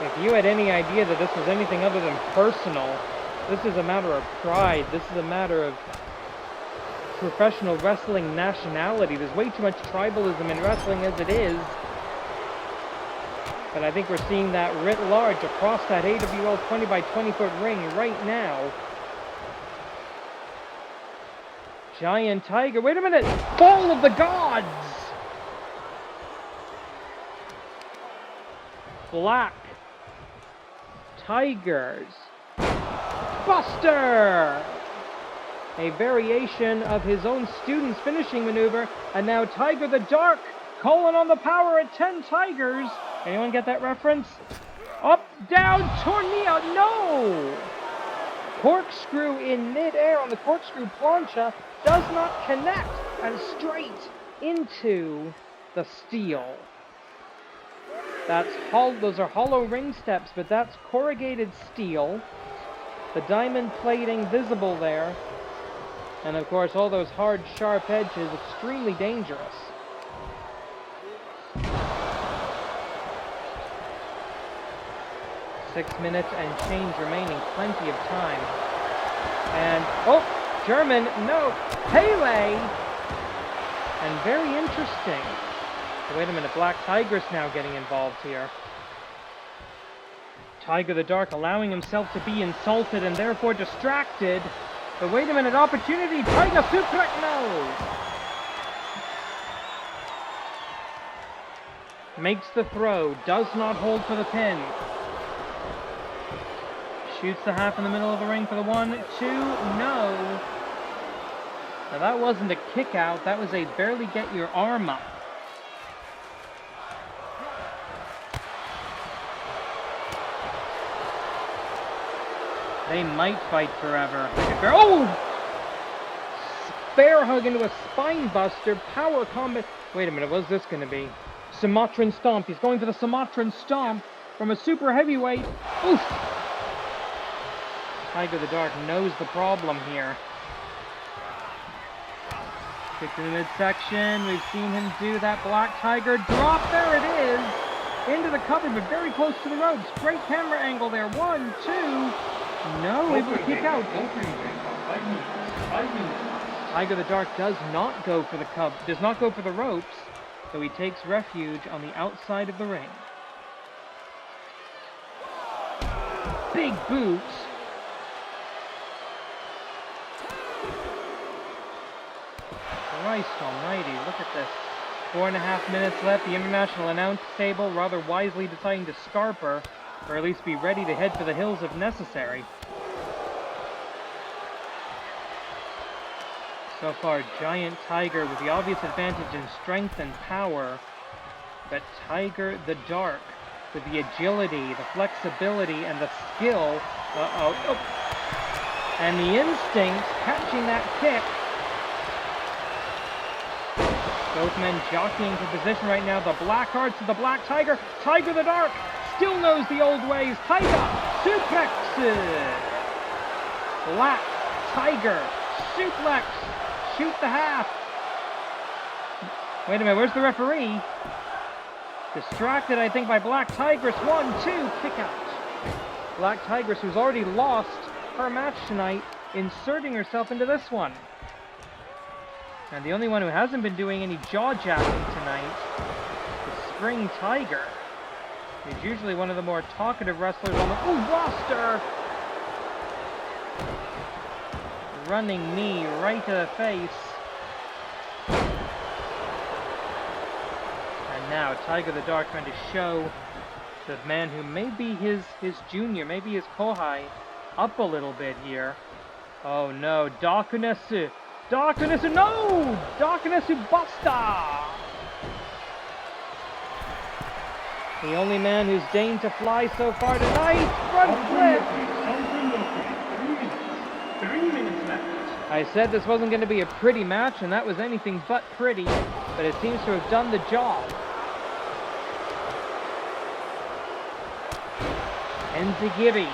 If you had any idea that this was anything other than personal, this is a matter of pride. This is a matter of professional wrestling nationality. There's way too much tribalism in wrestling as it is. But I think we're seeing that writ large across that AWL 20 by 20 foot ring right now. Giant Tiger. Wait a minute! Fall of the Gods! Black Tigers Buster! A variation of his own student's finishing maneuver, and now Tiger the Dark calling on the power at 10 Tigers. Anyone get that reference? Up, down, tornado, no! Corkscrew in midair on the corkscrew plancha does not connect, and straight into the steel. Those are hollow ring steps, but that's corrugated steel. The diamond plating visible there. And of course, all those hard, sharp edges, extremely dangerous. Six minutes and change remaining, plenty of time. And, oh, German, no, Pele! And very interesting. Wait a minute, Black Tigress now getting involved here. Tiger the Dark allowing himself to be insulted and therefore distracted. But wait a minute, opportunity, Tiger Suplex, no! Makes the throw, does not hold for the pin. Shoots the half in the middle of the ring for the 1, 2, no. Now that wasn't a kick out, that was a barely get your arm up. They might fight forever. Oh! Bear hug into a spine buster, power combat. Wait a minute, what's this going to be? Sumatran Stomp. He's going for the Sumatran Stomp from a super heavyweight. Oof! Tiger the Dark knows the problem here. Kick to the midsection. We've seen him do that Black Tiger drop. There it is! Into the cover, but very close to the ropes. Great camera angle there. 1, 2... No, able to kick out. Tiger the Dark does not go for the ropes, so he takes refuge on the outside of the ring. Big boots. Christ almighty, look at this. 4.5 minutes left. The international announce table rather wisely deciding to scarper, or at least be ready to head for the hills if necessary. So far, Giant Tiger with the obvious advantage in strength and power, but Tiger the Dark with the agility, the flexibility, and the skill, and the instinct, catching that kick. Both men jockeying for position right now. The Black Arts of the Black Tiger. Tiger the Dark still knows the old ways. Tiger suplexes. Black Tiger suplex. Shoot the half. Wait a minute, where's the referee? Distracted, I think, by Black Tigress. 1-2, kick out. Black Tigress, who's already lost her match tonight, inserting herself into this one. And the only one who hasn't been doing any jaw-jacking tonight is Spring Tiger. He's usually one of the more talkative wrestlers on the roster. Running knee right to the face. And now Tiger the Dark trying to show the man who may be his junior, maybe his kohai, up a little bit here. Oh no, Dakunesu! Dakunesu, no! Dakunesu Busta! The only man who's deigned to fly so far tonight, front flip! 3 minutes left. I said this wasn't going to be a pretty match, and that was anything but pretty, but it seems to have done the job. Enzigiri.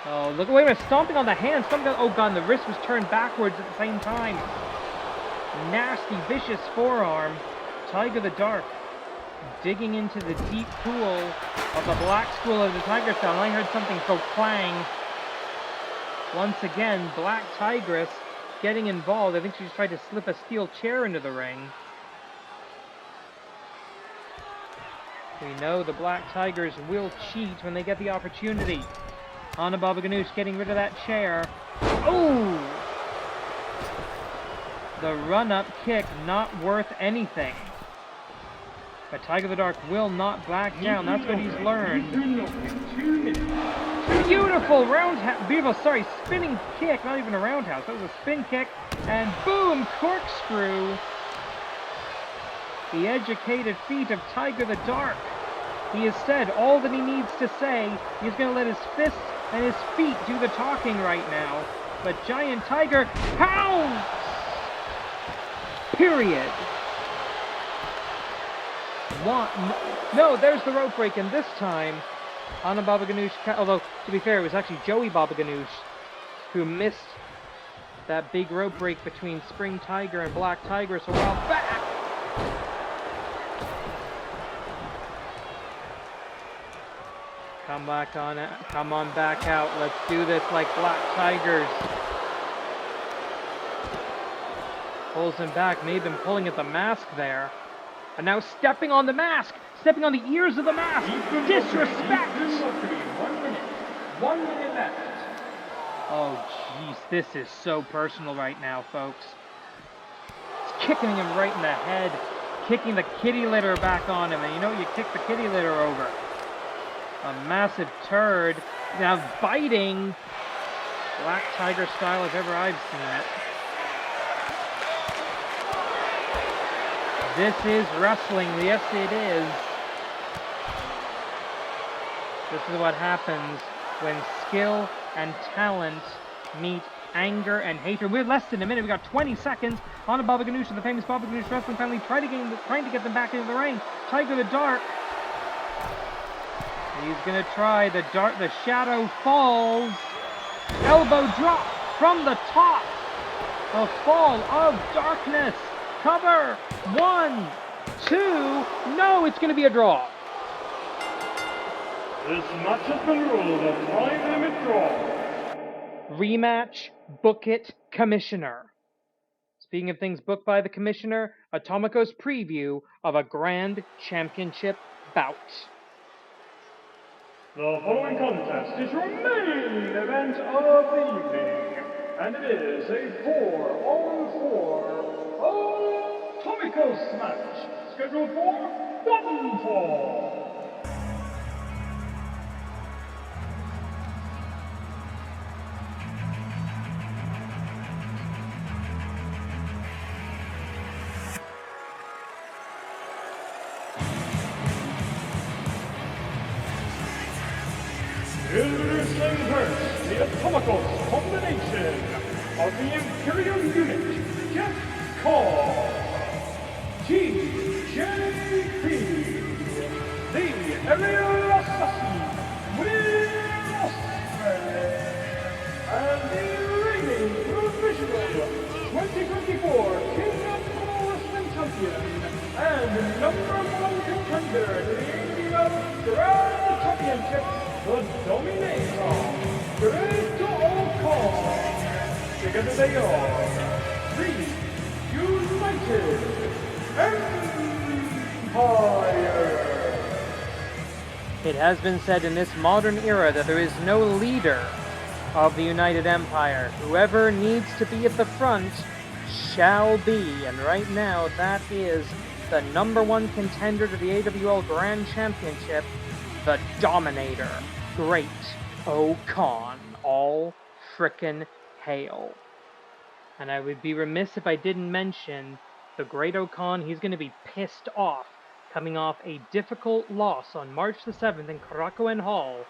Oh, look, wait a minute, stomping on the hand, stomping on, oh god, and the wrist was turned backwards at the same time. Nasty, vicious forearm. Tiger the Dark digging into the deep pool of the black school of the Tiger style. And I heard something go clang. Once again, Black Tigress getting involved. I think she just tried to slip a steel chair into the ring. We know the Black Tigers will cheat when they get the opportunity. Hana Baba Ganoush getting rid of that chair. Oh! The run-up kick not worth anything. But Tiger the Dark will not back down. That's what he's learned. Beautiful spinning kick. Not even a roundhouse. That was a spin kick. And boom, corkscrew. The educated feet of Tiger the Dark. He has said all that he needs to say. He's going to let his fists and his feet do the talking right now. But Giant Tiger pounds! Period. No, there's the rope break, and this time, Hana Baba Ganoush, although, to be fair, it was actually Joey Baba Ganoush who missed that big rope break between Spring Tiger and Black Tigress a while back. Come back on it. Come on back out. Let's do this like Black Tigers. Pulls him back. May have been pulling at the mask there. And now stepping on the mask. Stepping on the ears of the mask. Disrespect. 1 minute left. Oh, jeez. This is so personal right now, folks. It's kicking him right in the head. Kicking the kitty litter back on him. And you know you kick the kitty litter over. A massive turd. Now biting. Black Tiger style if ever I've seen it. This is wrestling. Yes, it is. This is what happens when skill and talent meet anger and hatred. We're less than a minute. We got 20 seconds. Hana Baba Ganoush and the famous Baba Ganoush wrestling family trying to get them back into the ring. Tiger the Dark. He's gonna try. The shadow falls. Elbow drop from the top. A fall of darkness. Cover. 1, 2. No, it's gonna be a draw. This match has been ruled a time limit draw. Rematch. Book it, Commissioner. Speaking of things booked by the Commissioner, Atomicos preview of a Grand Championship bout. The following contest is your main event of the evening, and it is a 4-on-4 Atomicos match, scheduled for one fall. Introducing first, the Atomicos combination of the Imperial Unit, Jeff Cobb, TJP, the Aerial Assassin, Will Ospreay, and the reigning provisional 2024 King of Pro Wrestling Champion and #1 contender to the AWL Grand Championship, the Dominator, Great Okan. Together they are the United Empire. It has been said in this modern era that there is no leader of the United Empire. Whoever needs to be at the front shall be, and right now that is the #1 contender to the AWL Grand Championship, the Dominator, Great Okan. All frickin' hail. And I would be remiss if I didn't mention the Great Okan. He's going to be pissed off, coming off a difficult loss on March the 7th in Korakuen Hall,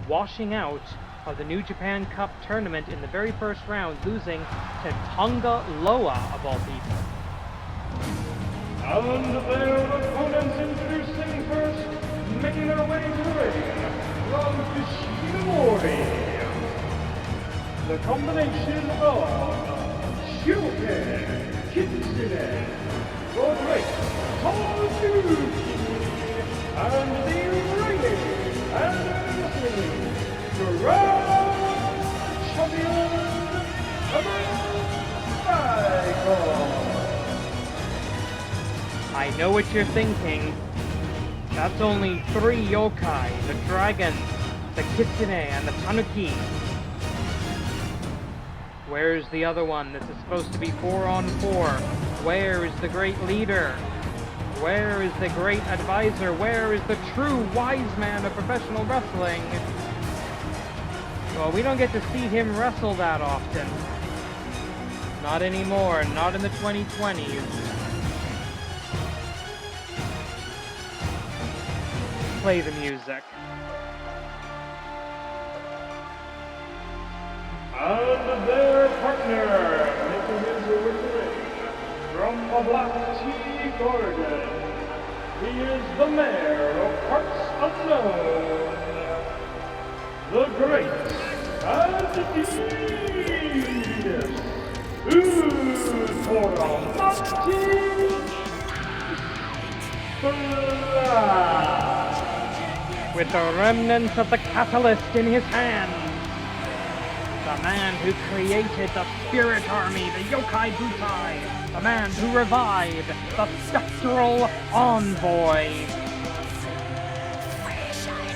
washing out of the New Japan Cup tournament in the very first round, losing to Tonga Loa, of all people. And their opponents introducing first, making their way to the ring, from Kishinomori, the combination of Yokai, Kitsune, the Great Tobu, and the reigning and wrestling Grand Champion, Atomicos. I know what you're thinking. That's only 3 yokai, the dragon, the kitsune, and the tanuki. Where's the other one? This is supposed to be 4-on-4. Where is the great leader? Where is the great advisor? Where is the true wise man of professional wrestling? Well, we don't get to see him wrestle that often. Not anymore, not in the 2020s. Play the music. And their partner, making his way to the ring, from the Black Tea Garden, he is the mayor of Parts Unknown, the great and devious Ultramantis Black. With the remnants of the catalyst in his hand, the man who created the Spirit Army, the Yokai Butai, the man who revived the Spectral Envoy,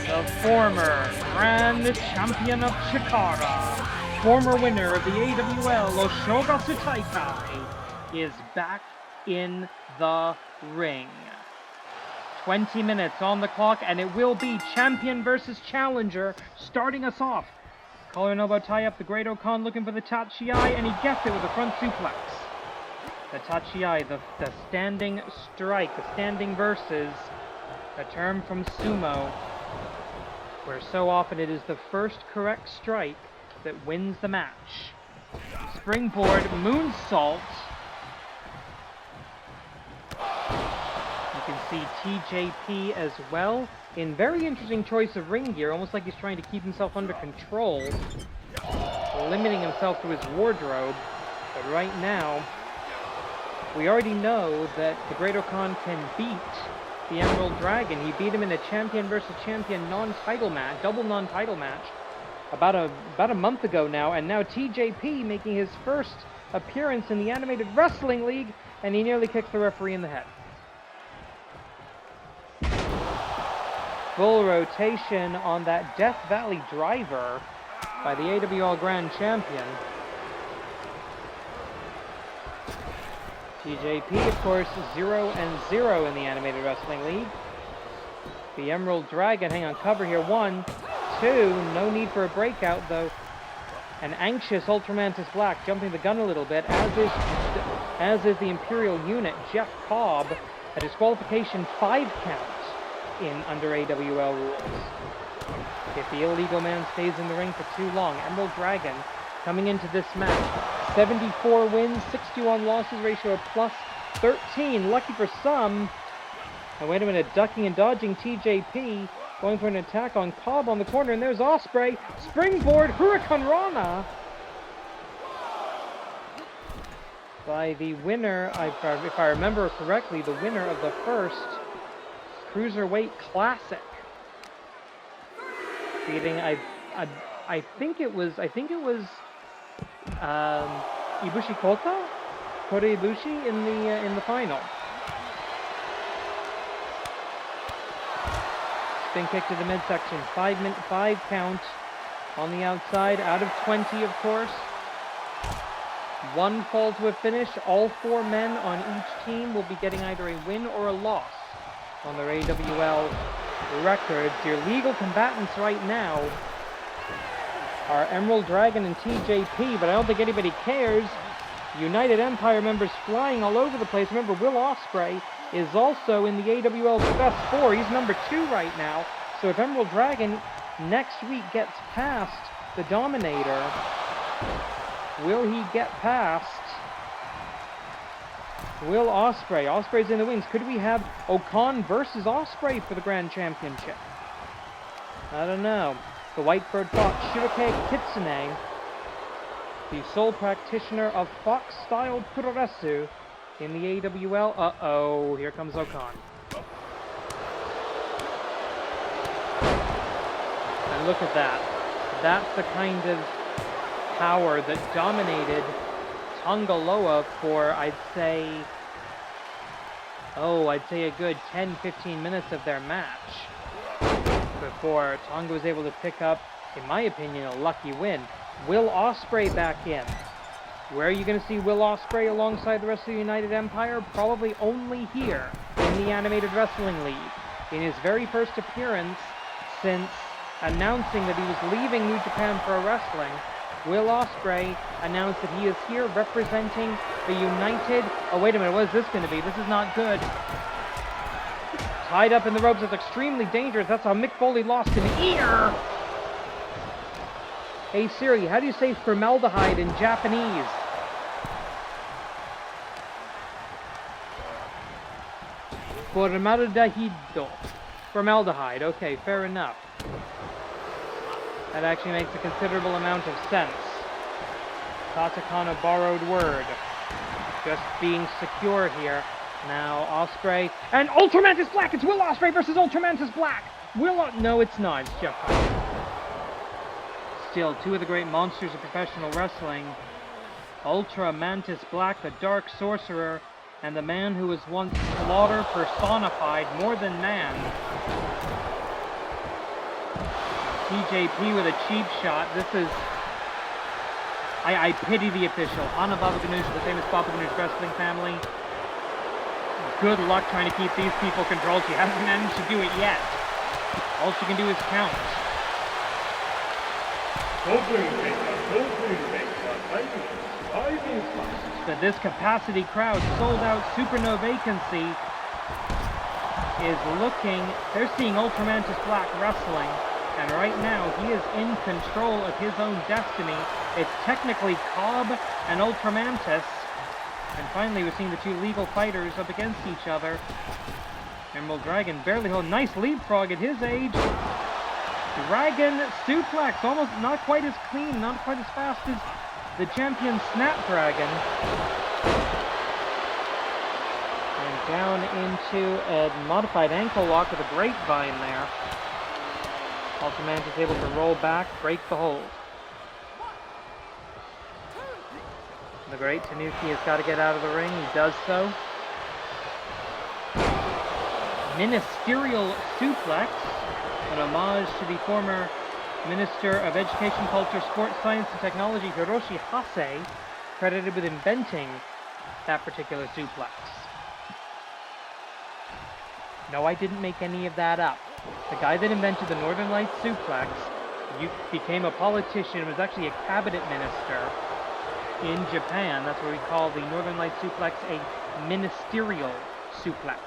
the former Grand Champion of Chikara, former winner of the AWL Oshogatsu Taikai, is back in the ring. 20 minutes on the clock, and it will be champion versus challenger, starting us off. Collar and elbow tie up, the Great Okan looking for the Tachiai, and he gets it with a front suplex. The Tachiai, the standing strike, the standing versus, a term from sumo, where so often it is the first correct strike that wins the match. Springboard moonsault. You can see TJP as well, in very interesting choice of ring gear, almost like he's trying to keep himself under control, limiting himself to his wardrobe. But right now, we already know that the Great Okan can beat the Emerald Dragon. He beat him in a champion versus champion non-title match, double non-title match, about a month ago now, and now TJP making his first appearance in the Animated Wrestling League, and he nearly kicks the referee in the head. Full rotation on that Death Valley driver by the AWL Grand Champion. TJP, of course, 0-0 in the Animated Wrestling League. The Emerald Dragon, hang on, cover here, 1, 2, no need for a breakout though. An anxious Ultramantis Black jumping the gun a little bit, as is the Imperial unit, Jeff Cobb, a disqualification 5 count in under AWL rules. if the illegal man stays in the ring for too long. Emerald Dragon coming into this match. 74 wins, 61 losses, ratio of plus 13. Lucky for some. And wait a minute, ducking and dodging TJP. Going for an attack on Cobb on the corner, and there's Ospreay. Springboard, Hurricane Rana. By the winner, if I remember correctly, the winner of the first Cruiserweight Classic. Beating, I think it was Ibushi Kota Ibushi in the final. Spin kick to the midsection. 5 count on the outside. Out of 20, of course. One fall to a finish. All 4 men on each team will be getting either a win or a loss on their AWL records. Your legal combatants right now are Emerald Dragon and TJP, but I don't think anybody cares. United Empire members flying all over the place. Remember, Will Ospreay is also in the AWL Best 4. He's number 2 right now. So if Emerald Dragon next week gets past the Dominator, will he get past Will Ospreay? Ospreay's in the wings. Could we have Okan versus Ospreay for the Grand Championship? I don't know. The Whitebird Fox, Shirokei Kitsune, the sole practitioner of Fox-style Puroresu in the AWL. Uh-oh, here comes Okan. And look at that. That's the kind of power that dominated Tongaloa for, I'd say a good 10-15 minutes of their match before Tonga was able to pick up, in my opinion, a lucky win. Will Ospreay back in. Where are you going to see Will Ospreay alongside the rest of the United Empire? Probably only here in the Animated Wrestling League. In his very first appearance since announcing that he was leaving New Japan Pro Wrestling, Will Ospreay announced that he is here representing the United... Oh, wait a minute, what is this going to be? This is not good. Tied up in the ropes, that's extremely dangerous. That's how Mick Foley lost an ear. Hey Siri, how do you say formaldehyde in Japanese? Formaldehyde. Formaldehyde, okay, fair enough. That actually makes a considerable amount of sense. Katakana borrowed word. Just being secure here. Now, Ospreay and Ultramantis Black! It's Will Ospreay versus Ultramantis Black! No, it's not. It's Jeff Hardy. Still, 2 of the great monsters of professional wrestling. Ultramantis Black, the Dark Sorcerer, and the man who was once Slaughter personified more than man. TJP with a cheap shot. This is... I pity the official. Anna Baba Ganoush, the famous Baba Ganoush wrestling family. Good luck trying to keep these people controlled. She hasn't managed to do it yet. All she can do is count. But this capacity crowd, sold out Supernova vacancy, is looking... They're seeing Ultramantis Black wrestling. And right now, he is in control of his own destiny. It's technically Cobb and Ultramantis. And finally, we're seeing the 2 legal fighters up against each other. Emerald Dragon barely hold. Nice leapfrog at his age. Dragon suplex. Almost not quite as clean, not quite as fast as the champion Snapdragon. And down into a modified ankle lock with a grapevine there. Ultramantis is able to roll back, break the hold. The great Tanuki has got to get out of the ring. He does so. Ministerial suplex, an homage to the former Minister of Education, Culture, Sports, Science, and Technology, Hiroshi Hase, credited with inventing that particular suplex. No, I didn't make any of that up. The guy that invented the Northern Lights suplex became a politician, was actually a cabinet minister in Japan. That's where we call the Northern Lights suplex a ministerial suplex.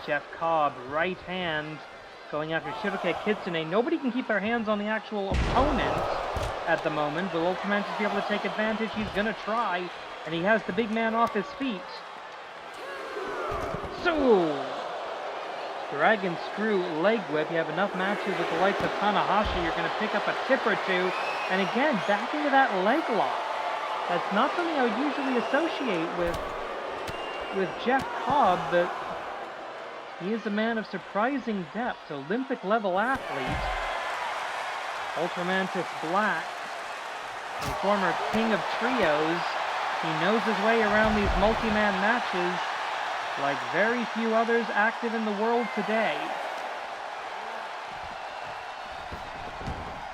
Jeff Cobb, right hand, going after Shiroke Kitsune. Nobody can keep their hands on the actual opponent at the moment. Will Ultramantis be able to take advantage? He's gonna try, and he has the big man off his feet. So, Dragon Screw leg whip. You have enough matches with the likes of Tanahashi, you're gonna pick up a tip or two. And again, back into that leg lock. That's not something I would usually associate with Jeff Cobb, but he is a man of surprising depth, Olympic-level athlete. Ultramantis Black, a former king of trios. He knows his way around these multi-man matches like very few others active in the world today.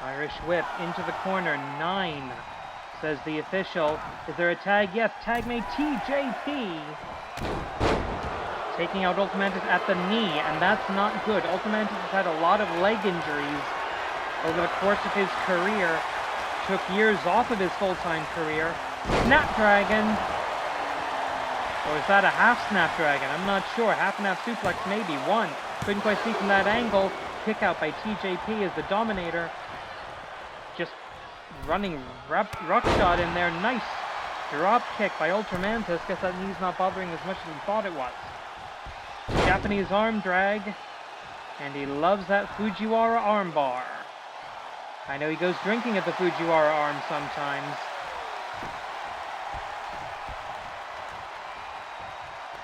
Irish whip into the corner, 9, says the official. Is there a tag? Yes, tag made TJP. Taking out Ultramantis at the knee, and that's not good. Ultramantis has had a lot of leg injuries over the course of his career. Took years off of his full-time career. Snapdragon. Or is that a half Snapdragon? I'm not sure. Half and half suplex, maybe. 1. Couldn't quite see from that angle. Kick out by TJP as the Dominator. Just running ruckshot in there. Nice drop kick by Ultramantis. Guess that knee's not bothering as much as he thought it was. Japanese arm drag. And he loves that Fujiwara armbar. I know he goes drinking at the Fujiwara arm sometimes.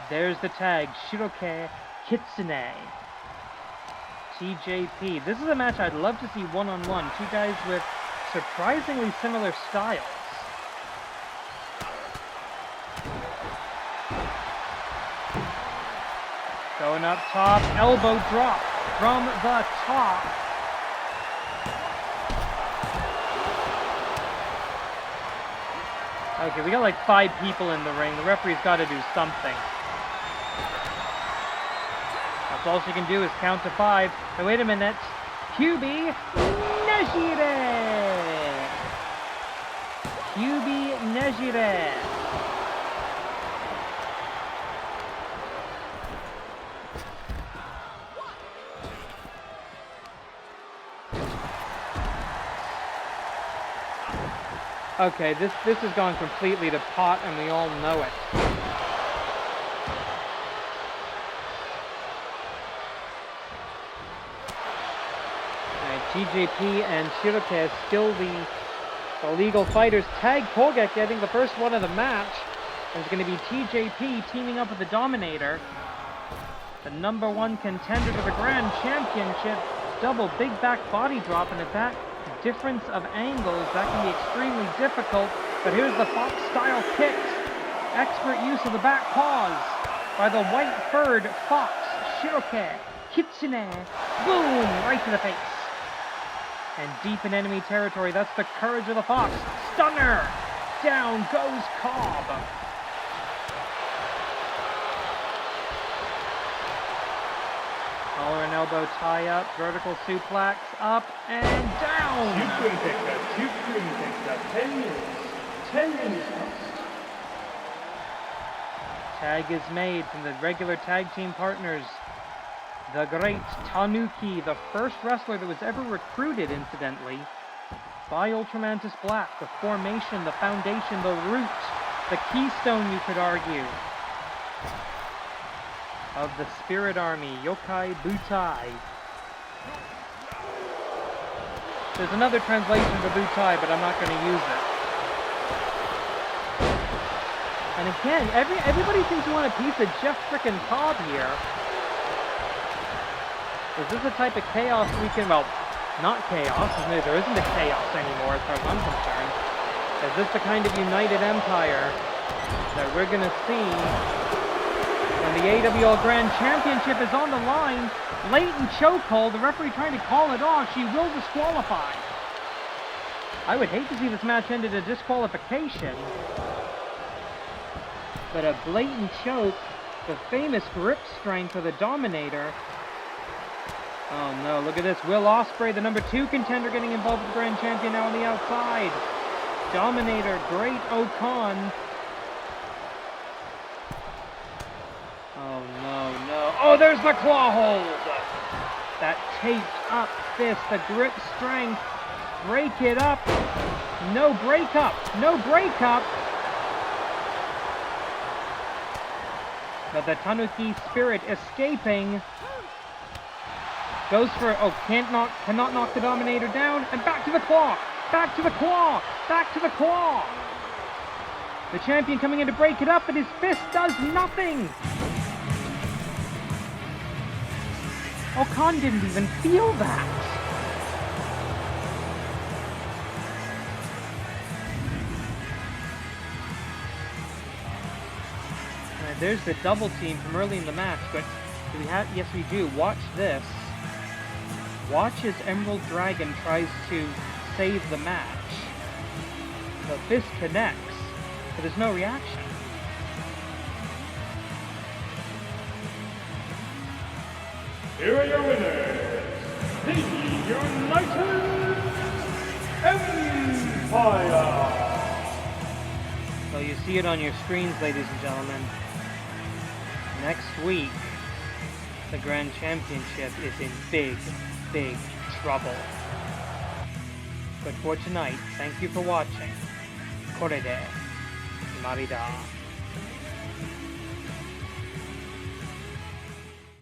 There's the tag, Shiroke Kitsune. TJP. This is a match I'd love to see one-on-one. Two guys with surprisingly similar styles. Going up top, elbow drop from the top. Okay, we got like 5 people in the ring. The referee's got to do something. That's all she can do is count to 5. Now wait a minute. Kyubi Nejire! Kyubi Nejire! Okay, this has gone completely to pot, and we all know it. TJP and Shiroke still the legal fighters. Tag Kogek getting the first one of the match. And it's going to be TJP teaming up with the Dominator. The #1 contender to the Grand Championship. Double big back body drop, and at that difference of angles, that can be extremely difficult. But here's the Fox-style kicks. Expert use of the back paws by the white-furred Fox. Shiroke Kitsune. Boom! Right to the face. And deep in enemy territory, that's the courage of the Fox. Stunner! Down goes Cobb. Collar and elbow tie up, vertical suplex, up and down. You couldn't take that. You couldn't take that. 10 minutes. 10 minutes lost. Tag is made from the regular tag team partners. The great Tanuki, the first wrestler that was ever recruited, incidentally, by Ultramantis Black. The formation, the foundation, the root, the keystone, you could argue, of the Spirit Army, Yokai Butai. There's another translation for Butai, but I'm not going to use it. And again, everybody seems to want a piece of Jeff frickin' Cobb here. Is this a type of chaos we can, well, not chaos, there isn't a chaos anymore as far as I'm concerned. Is this the kind of united empire that we're going to see when the AWL Grand Championship is on the line? Blatant chokehold, the referee trying to call it off. She will disqualify. I would hate to see this match end in a disqualification, but a blatant choke, the famous grip strength of the Dominator. Oh no, look at this. Will Ospreay, the #2 contender, getting involved with the Grand Champion now on the outside. Dominator, Great Okan. Oh no, no. Oh, there's the claw hold. That taped up fist, the grip strength. Break it up. No break up. No break up. But the Tanuki spirit escaping. Goes for, oh, cannot knock the Dominator down, and back to the claw! Back to the claw! Back to the claw! The champion coming in to break it up, but his fist does nothing! Oh, Khan didn't even feel that! There's the double team from early in the match, but do we have, yes we do, watch this. Watch as Emerald Dragon tries to save the match. The fist connects, but there's no reaction. Here are your winners, the United Empire! So you see it on your screens, ladies and gentlemen. Next week, the Grand Championship is in big trouble. But for tonight, thank you for watching. Korede, Imarida.